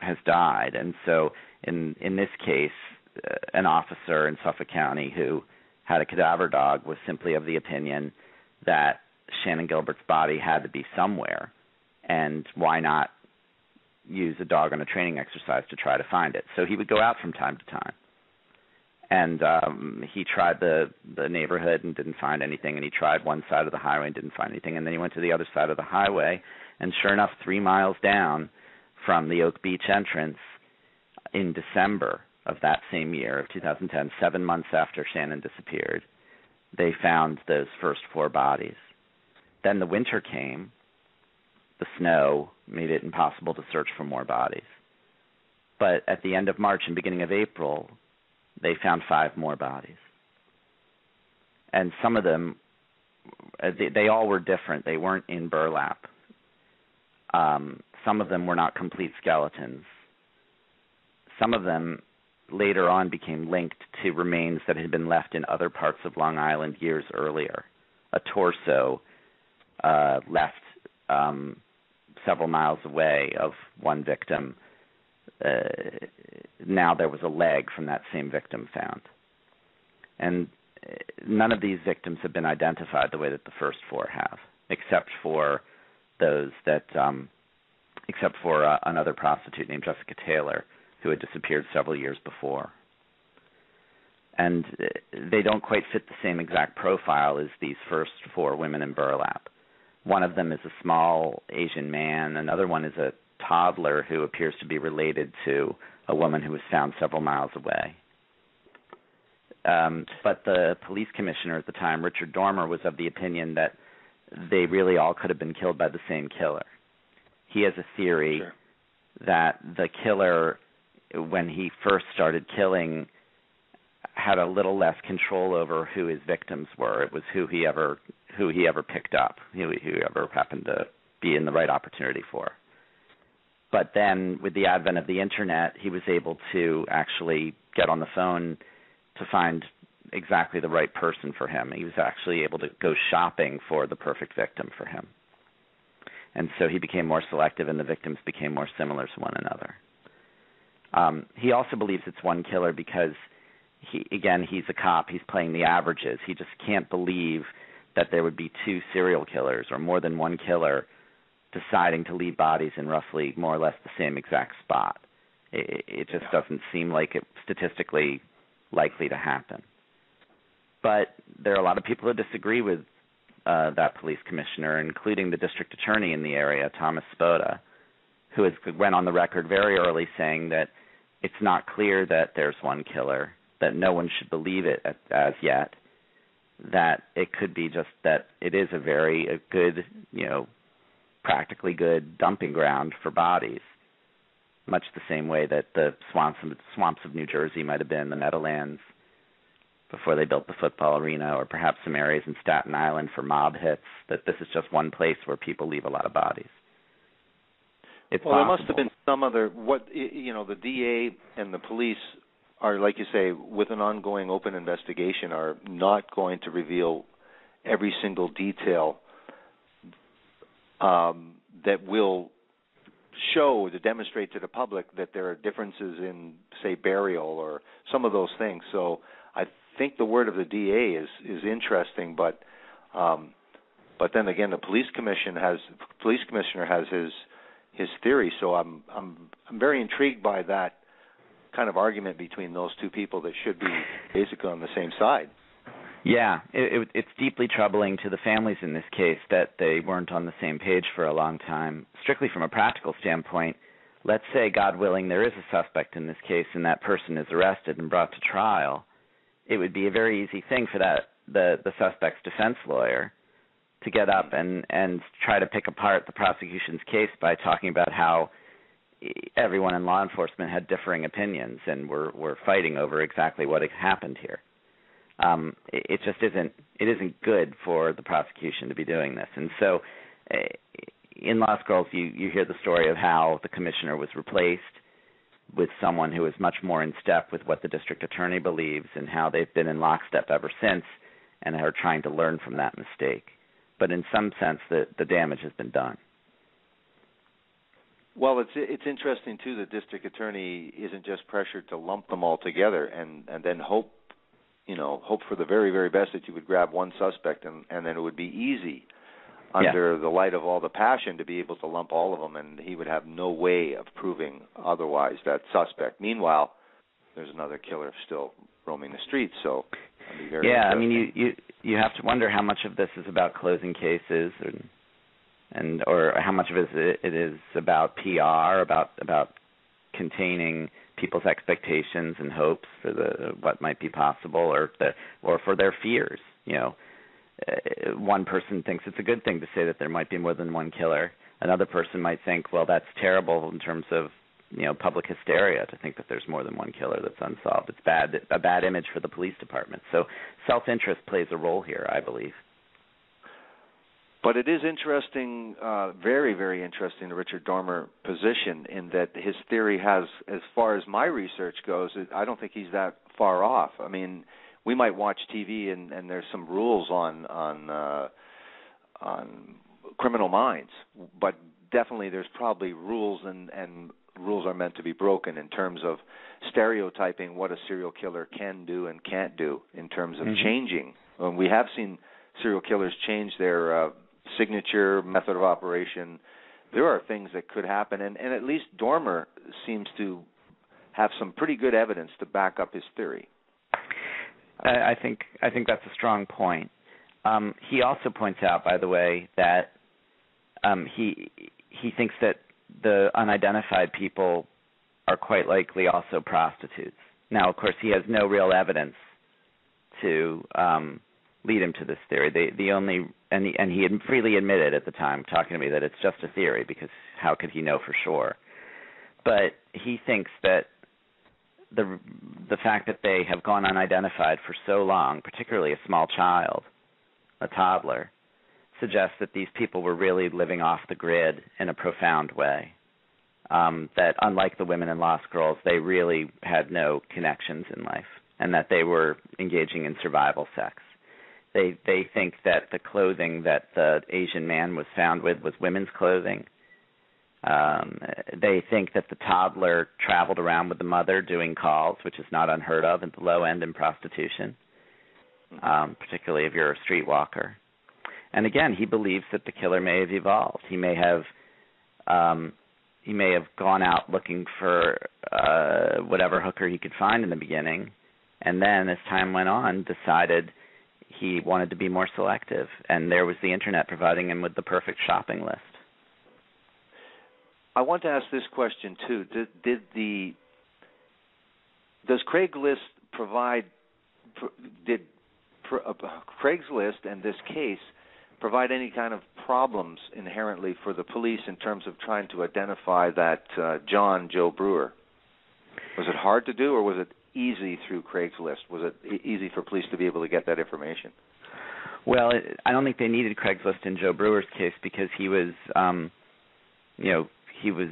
has died. And so, in this case, an officer in Suffolk County who had a cadaver dog was simply of the opinion that Shannan Gilbert's body had to be somewhere, and why not use a dog on a training exercise to try to find it? So he would go out from time to time, and he tried the neighborhood and didn't find anything, and he tried one side of the highway and didn't find anything, and then he went to the other side of the highway, and sure enough, 3 miles down from the Oak Beach entrance in December of that same year of 2010, 7 months after Shannan disappeared, they found those first 4 bodies. Then the winter came. The snow made it impossible to search for more bodies. But at the end of March and beginning of April, they found 5 more bodies. And some of them, they all were different. They weren't in burlap. Some of them were not complete skeletons. Some of them later on became linked to remains that had been left in other parts of Long Island years earlier. A torso left several miles away of one victim. Now there was a leg from that same victim found. And none of these victims have been identified the way that the first 4 have, except for those that, except for another prostitute named Jessica Taylor, who had disappeared several years before. And they don't quite fit the same exact profile as these first 4 women in burlap. One of them is a small Asian man. Another one is a toddler who appears to be related to a woman who was found several miles away. But the police commissioner at the time, Richard Dormer, was of the opinion that they really all could have been killed by the same killer. He has a theory that the killer, when he first started killing, had a little less control over who his victims were. It was who he ever picked up, whoever happened to be in the right opportunity for. But then with the advent of the internet, he was able to actually get on the phone to find exactly the right person for him. He was actually able to go shopping for the perfect victim for him. And so he became more selective, and the victims became more similar to one another. He also believes it's one killer because, he's a cop. He's playing the averages. He just can't believe that there would be 2 serial killers or more than one killer deciding to leave bodies in roughly more or less the same exact spot. It just doesn't seem like it's statistically likely to happen. But there are a lot of people who disagree with that police commissioner, including the district attorney in the area, Thomas Spoda, who went on the record very early saying that it's not clear that there's one killer, that no one should believe it as yet, that it could be just that it is a good, practically good dumping ground for bodies, much the same way that the swamps of New Jersey might have been, the Meadowlands, before they built the football arena, or perhaps some areas in Staten Island for mob hits, that this is just one place where people leave a lot of bodies. It's possible. There must have been some other, the DA and the police are, like you say, with an ongoing open investigation, are not going to reveal every single detail that will show to demonstrate to the public that there are differences in, say, burial or some of those things. So I think the word of the DA is interesting, but then again, the police commissioner has his theory. So I'm very intrigued by that kind of argument between those 2 people that should be basically on the same side. Yeah, it's deeply troubling to the families in this case that they weren't on the same page for a long time. Strictly from a practical standpoint, let's say, God willing, there is a suspect in this case and that person is arrested and brought to trial. It would be a very easy thing for the suspect's defense lawyer to get up and try to pick apart the prosecution's case by talking about how everyone in law enforcement had differing opinions and were fighting over exactly what had happened here. It just isn't good for the prosecution to be doing this. And so in Law Scrolls, you hear the story of how the commissioner was replaced with someone who is much more in step with what the district attorney believes, and how they've been in lockstep ever since and are trying to learn from that mistake. But in some sense, the damage has been done. Well, it's interesting, too, the district attorney isn't just pressured to lump them all together and then hope for the very, very best that you would grab one suspect and then it would be easy under the light of all the passion to be able to lump all of them, and he would have no way of proving otherwise that suspect. Meanwhile, there's another killer still roaming the streets, so that'd be very interesting. You have to wonder how much of this is about closing cases or how much of it is about PR, about containing people's expectations and hopes for what might be possible, or for their fears. One person thinks it's a good thing to say that there might be more than one killer. Another person might think, well, that's terrible in terms of public hysteria to think that there's more than one killer that's unsolved. It's a bad image for the police department. So self-interest plays a role here, I believe. But it is interesting, very, very interesting, the Richard Dormer position, in that his theory has, as far as my research goes, I don't think he's that far off. I mean, we might watch TV and there's some rules on Criminal Minds, but definitely there's probably rules, and rules are meant to be broken in terms of stereotyping what a serial killer can do and can't do in terms of changing. We have seen serial killers change their signature, method of operation. There are things that could happen, and at least Dormer seems to have some pretty good evidence to back up his theory. I think that's a strong point. He also points out, by the way, that he thinks that the unidentified people are quite likely also prostitutes. Now, of course, he has no real evidence to lead him to this theory. And he had freely admitted at the time, talking to me, that it's just a theory, because how could he know for sure? But he thinks that the fact that they have gone unidentified for so long, particularly a small child, a toddler, suggests that these people were really living off the grid in a profound way. That unlike the women in Lost Girls, they really had no connections in life, and that they were engaging in survival sex. They think that the clothing that the Asian man was found with was women's clothing. They think that the toddler traveled around with the mother doing calls, which is not unheard of at the low end in prostitution, particularly if you're a streetwalker. And again, he believes that the killer may have evolved. He may have gone out looking for whatever hooker he could find in the beginning, and then as time went on, decided he wanted to be more selective, and there was the internet providing him with the perfect shopping list. I want to ask this question too: Does Craigslist provide? Did Craigslist and this case provide any kind of problems inherently for the police in terms of trying to identify that Joe Brewer? Was it hard to do, or was it easy through Craigslist? Was it easy for police to be able to get that information? Well, I don't think they needed Craigslist in Joe Brewer's case, because he was, he was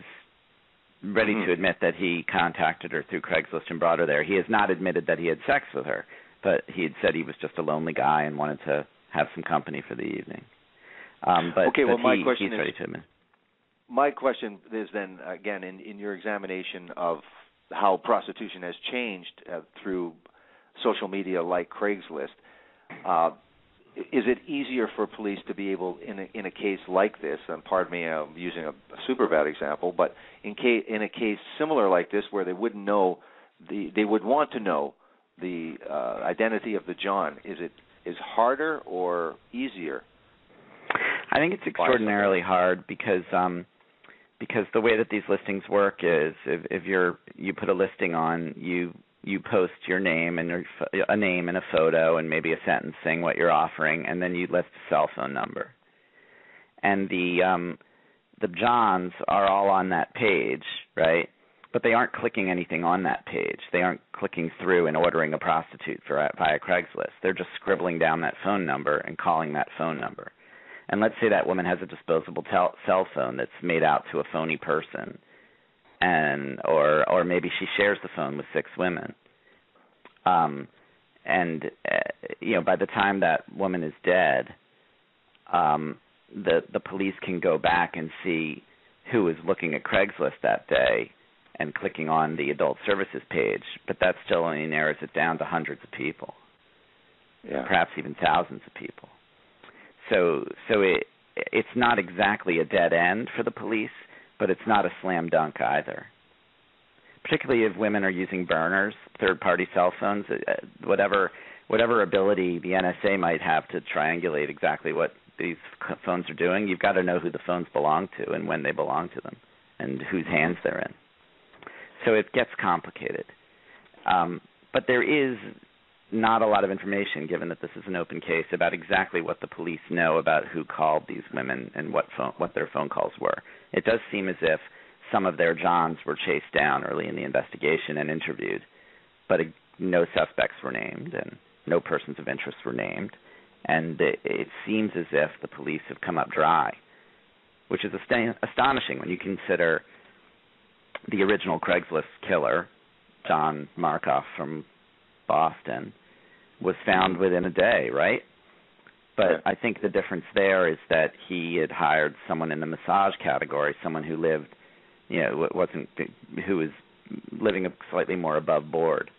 ready to admit that he contacted her through Craigslist and brought her there. He has not admitted that he had sex with her, but he had said he was just a lonely guy and wanted to have some company for the evening. My question is then, again, in your examination of how prostitution has changed through social media like Craigslist, is it easier for police to be able, in a case like this, and pardon me, I'm using a super bad example, but in a case similar like this, where they wouldn't know, they would want to know the identity of the John, is harder or easier? I think it's extraordinarily hard, because the way that these listings work is, if you put a listing on, you post your name and a name and a photo and maybe a sentence saying what you're offering, and then you list a cell phone number. And the Johns are all on that page, right? But they aren't clicking anything on that page. They aren't clicking through and ordering a prostitute via Craigslist. They're just scribbling down that phone number and calling that phone number. And let's say that woman has a disposable cell phone that's made out to a phony person, or maybe she shares the phone with 6 women. By the time that woman is dead, the police can go back and see who was looking at Craigslist that day and clicking on the adult services page, but that still only narrows it down to hundreds of people, perhaps even thousands of people. So it's not exactly a dead end for the police, but it's not a slam dunk either. Particularly if women are using burners, third-party cell phones, whatever ability the NSA might have to triangulate exactly what these phones are doing, you've got to know who the phones belong to and when they belong to them and whose hands they're in. So it gets complicated. But there is not a lot of information, given that this is an open case, about exactly what the police know about who called these women and what their phone calls were. It does seem as if some of their Johns were chased down early in the investigation and interviewed, but no suspects were named and no persons of interest were named. And it seems as if the police have come up dry, which is astonishing when you consider the original Craigslist killer, John Markoff from Boston, was found within a day, right? But I think the difference there is that he had hired someone in the massage category, someone who lived, who was living slightly more above board,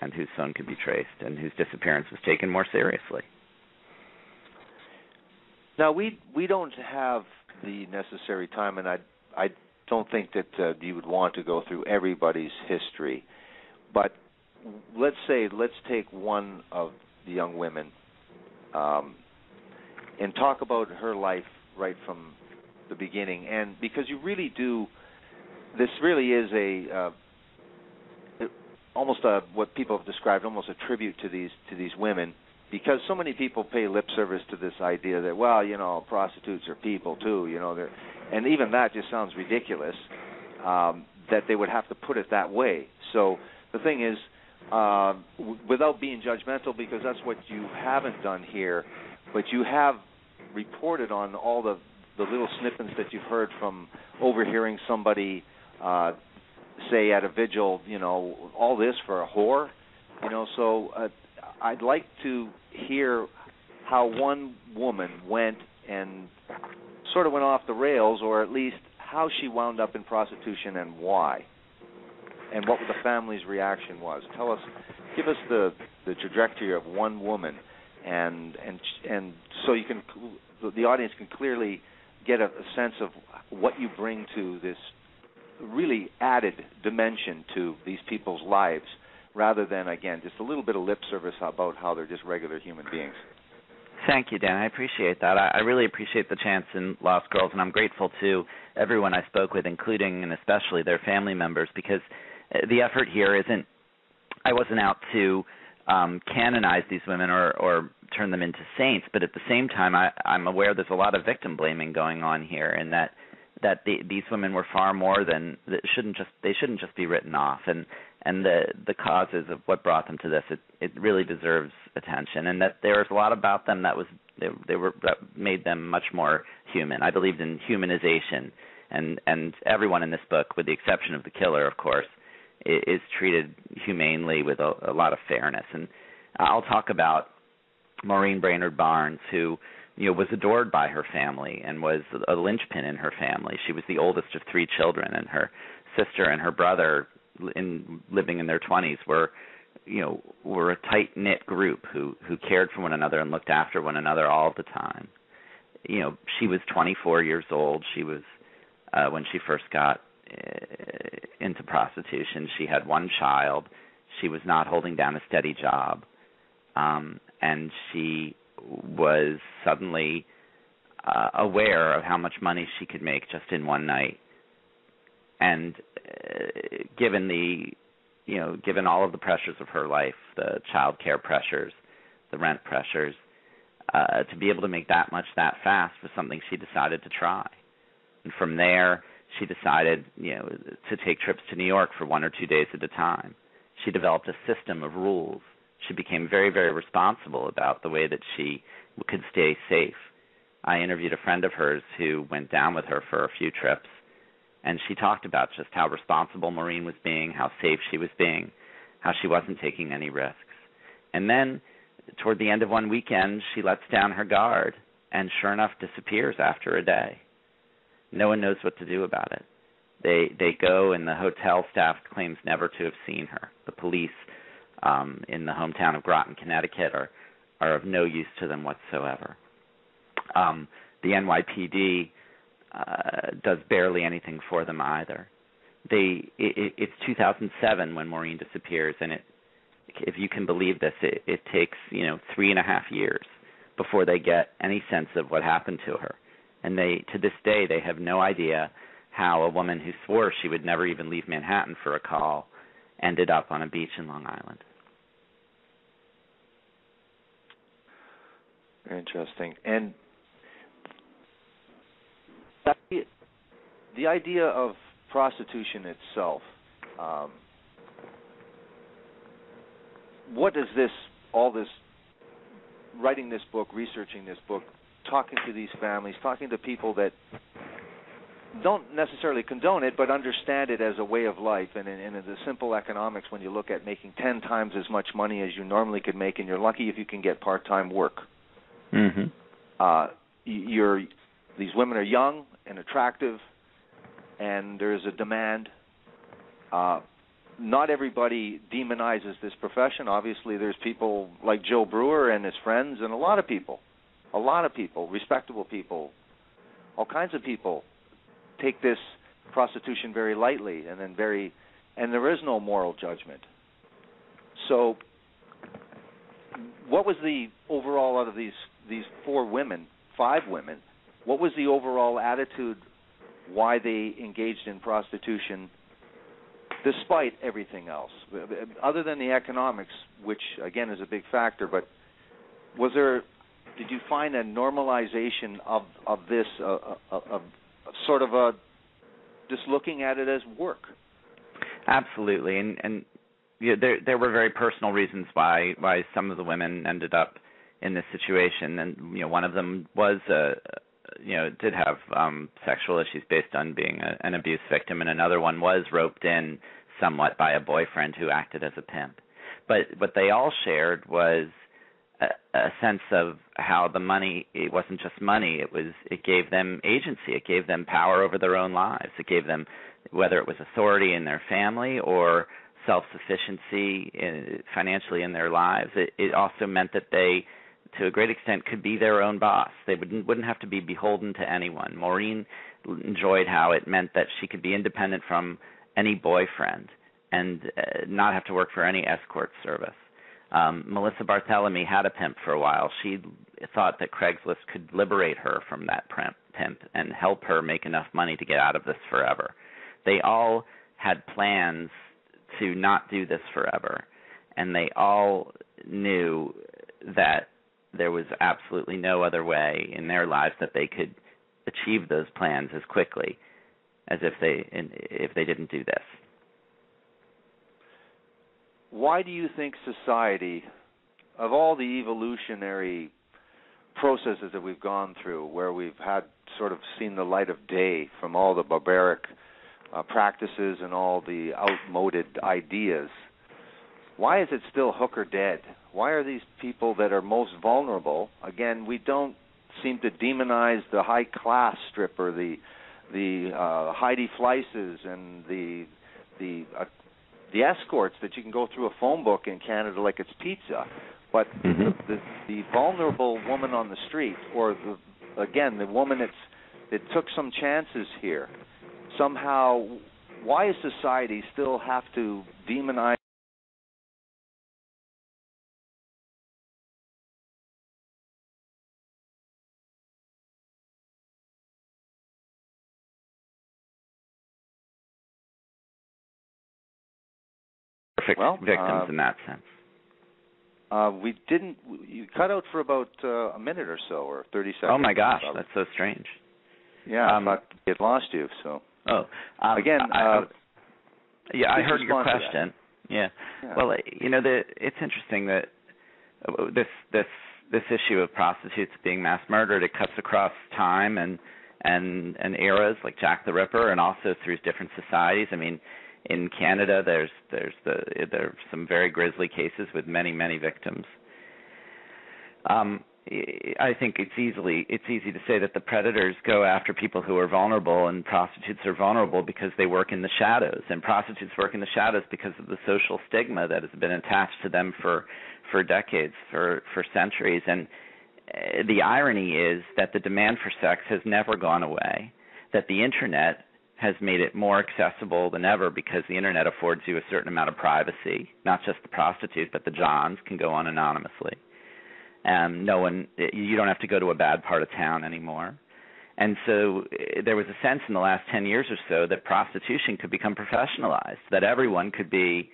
and whose phone could be traced, and whose disappearance was taken more seriously. Now, we don't have the necessary time, and I don't think that you would want to go through everybody's history. But let's take one of the young women and talk about her life right from the beginning. And because you really do, this really is almost what people have described, almost a tribute to these women, because so many people pay lip service to this idea that, well, prostitutes are people too, and even that just sounds ridiculous, that they would have to put it that way. So the thing is, without being judgmental, because that's what you haven't done here, but you have reported on all the little snippets that you've heard from overhearing somebody say at a vigil, all this for a whore, so I'd like to hear how one woman went and sort of went off the rails, or at least how she wound up in prostitution and why, and what the family's reaction was. Give us the trajectory of one woman, and so the audience can clearly get a sense of what you bring to this really added dimension to these people's lives, rather than, again, just a little bit of lip service about how they're just regular human beings. Thank you, Dan. I appreciate that. I really appreciate the chance in Lost Girls, and I'm grateful to everyone I spoke with, including and especially their family members, because the effort here isn't, I wasn't out to canonize these women or turn them into saints, but at the same time, I'm aware there's a lot of victim blaming going on here, and that these women were far more than they shouldn't just be written off, and the causes of what brought them to this, it really deserves attention, and that there was a lot about them that made them much more human. I believed in humanization, and everyone in this book, with the exception of the killer, of course, is treated humanely with a lot of fairness. And I'll talk about Maureen Brainard-Barnes, who was adored by her family and was a linchpin in her family. She was the oldest of 3 children, and her sister and her brother, living in their 20s, were a tight-knit group who cared for one another and looked after one another all the time. She was 24 years old. She was when she first got into prostitution. She had 1 child. She was not holding down a steady job, and she was suddenly aware of how much money she could make just in one night. And given all of the pressures of her life, the child care pressures, the rent pressures, to be able to make that much that fast was something she decided to try. And from there, she decided, to take trips to New York for 1 or 2 days at a time. She developed a system of rules. She became very, very responsible about the way that she could stay safe. I interviewed a friend of hers who went down with her for a few trips, and she talked about just how responsible Maureen was being, how safe she was being, how she wasn't taking any risks. And then, toward the end of one weekend, she lets down her guard and, sure enough, disappears after a day. No one knows what to do about it. They go, and the hotel staff claims never to have seen her. The police in the hometown of Groton, Connecticut, are of no use to them whatsoever. The NYPD does barely anything for them either. It's 2007 when Maureen disappears, and if you can believe this, it takes 3.5 years before they get any sense of what happened to her. And to this day, they have no idea how a woman who swore she would never even leave Manhattan for a call ended up on a beach in Long Island. Very interesting. And the idea of prostitution itself, what does all this, writing this book, researching this book, talking to these families, talking to people that don't necessarily condone it, but understand it as a way of life, and in the simple economics, when you look at making 10 times as much money as you normally could make, and you're lucky if you can get part-time work. These women are young and attractive, and there's a demand. Not everybody demonizes this profession. Obviously, there's people like Joe Brewer and his friends, and a lot of people, respectable people, all kinds of people take this prostitution very lightly, and there is no moral judgment. So, what was the overall, out of these 5 women, what was the overall attitude why they engaged in prostitution despite everything else, other than the economics, which again is a big factor? But did you find a normalization of this, of sort of just looking at it as work? Absolutely, and there were very personal reasons why some of the women ended up in this situation, and one of them was did have sexual issues based on being an abuse victim, and another one was roped in somewhat by a boyfriend who acted as a pimp. But what they all shared was a sense of how the money, it wasn't just money, it gave them agency, it gave them power over their own lives, it gave them, whether it was authority in their family or self-sufficiency financially in their lives, it also meant that they, to a great extent, could be their own boss. They wouldn't have to be beholden to anyone. Maureen enjoyed how it meant that she could be independent from any boyfriend and not have to work for any escort service. Melissa Barthelemy had a pimp for a while. She thought that Craigslist could liberate her from that pimp and help her make enough money to get out of this forever. They all had plans to not do this forever, and they all knew that there was absolutely no other way in their lives that they could achieve those plans as quickly as if they didn't do this. Why do you think society, of all the evolutionary processes that we've gone through, where we've had sort of seen the light of day from all the barbaric practices and all the outmoded ideas, why is it still hooker dead? Why are these people that are most vulnerable? Again, we don't seem to demonize the high-class stripper, the Heidi Fleises, and the escorts that you can go through a phone book in Canada like it's pizza. But the vulnerable woman on the street, or the woman that took some chances here, somehow, why does society still have to demonize? Victims in that sense. You cut out for about a minute or so, or 30 seconds. Oh my gosh, that's so strange. Yeah, I thought it lost you. So again, I heard your question. Yeah. Well, it's interesting that this issue of prostitutes being mass murdered, it cuts across time and eras, like Jack the Ripper, and also through different societies. I mean, in Canada, there are some very grisly cases with many victims. I think it's easy to say that the predators go after people who are vulnerable, and prostitutes are vulnerable because they work in the shadows, and prostitutes work in the shadows because of the social stigma that has been attached to them for decades, for centuries. And the irony is that the demand for sex has never gone away, that the Internet has made it more accessible than ever because the Internet affords you a certain amount of privacy. Not just the prostitute, but the Johns can go on anonymously. You don't have to go to a bad part of town anymore. And so there was a sense in the last 10 years or so that prostitution could become professionalized, that everyone could be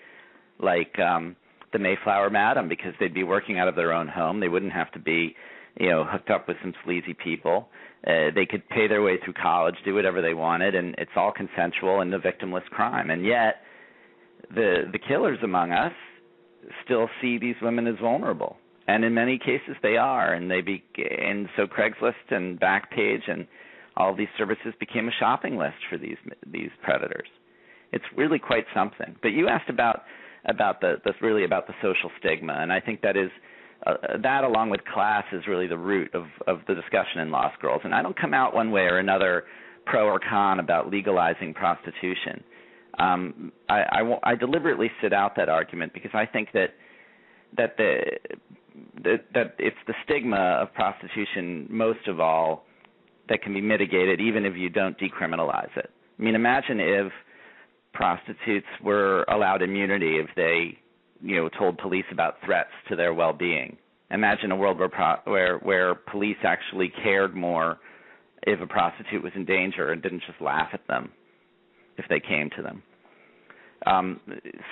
like the Mayflower Madam, because they'd be working out of their own home. They wouldn't have to be hooked up with some sleazy people. They could pay their way through college, do whatever they wanted, and it's all consensual and a victimless crime. And yet, the killers among us still see these women as vulnerable, and in many cases they are. And so Craigslist and Backpage and all of these services became a shopping list for these predators. It's really quite something. But you asked about the social stigma, and I think that is. That, along with class, is really the root of the discussion in Lost Girls. And I don't come out one way or another, pro or con, about legalizing prostitution. I deliberately sit out that argument because I think that it's the stigma of prostitution, most of all, that can be mitigated even if you don't decriminalize it. I mean, imagine if prostitutes were allowed immunity if they told police about threats to their well-being. Imagine a world where police actually cared more if a prostitute was in danger and didn't just laugh at them if they came to them.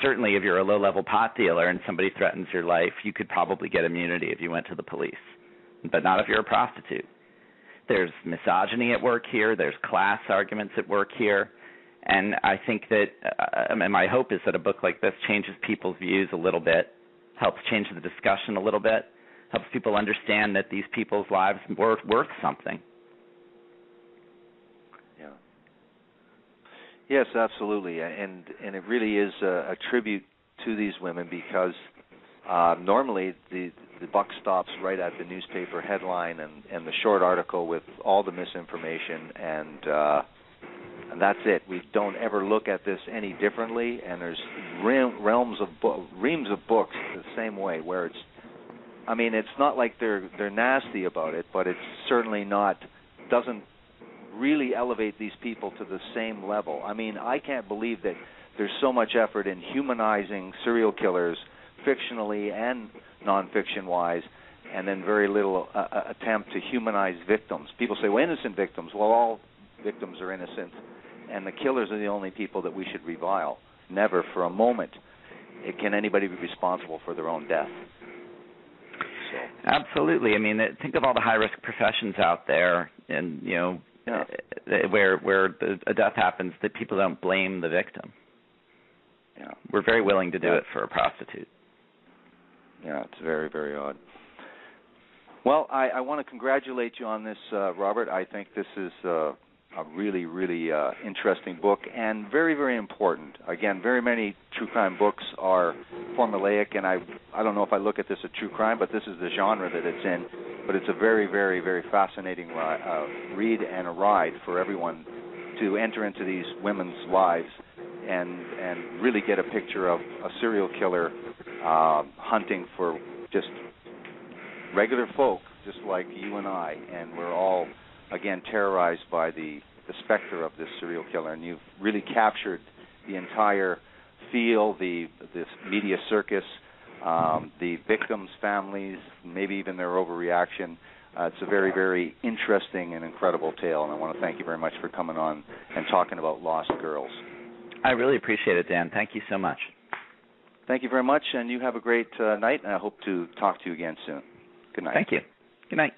Certainly, if you're a low-level pot dealer and somebody threatens your life, you could probably get immunity if you went to the police, but not if you're a prostitute. There's misogyny at work here. There's class arguments at work here. And I think that my hope is that a book like this changes people's views a little bit, helps change the discussion a little bit, helps people understand that these people's lives are worth something. Yeah. Yes, absolutely. And it really is a tribute to these women because normally the buck stops right at the newspaper headline and the short article with all the misinformation and that's it. We don't ever look at this any differently, and there's reams of books the same way where it's not like they're nasty about it, but it's certainly doesn't really elevate these people to the same level. I mean, I can't believe that there's so much effort in humanizing serial killers fictionally and nonfiction-wise, and then very little attempt to humanize victims. People say, well, innocent victims. Well, all victims are innocent, and the killers are the only people that we should revile. Never for a moment can anybody be responsible for their own death. So. Absolutely. I mean, think of all the high-risk professions out there, and where a death happens, that people don't blame the victim. Yeah. We're very willing to do it for a prostitute. Yeah, it's very, very odd. Well, I want to congratulate you on this, Robert. I think this is a really, really interesting book and very, very important. Again, very many true crime books are formulaic, and I don't know if I look at this as true crime, but this is the genre that it's in. But it's a very, very, very fascinating read and a ride for everyone to enter into these women's lives and really get a picture of a serial killer hunting for just regular folk, just like you and I, and we're all, again, terrorized by the specter of this serial killer. And you've really captured the entire feel, this media circus, the victims' families, maybe even their overreaction. It's a very, very interesting and incredible tale, and I want to thank you very much for coming on and talking about Lost Girls. I really appreciate it, Dan. Thank you so much. Thank you very much, and you have a great night, and I hope to talk to you again soon. Good night. Thank you. Good night.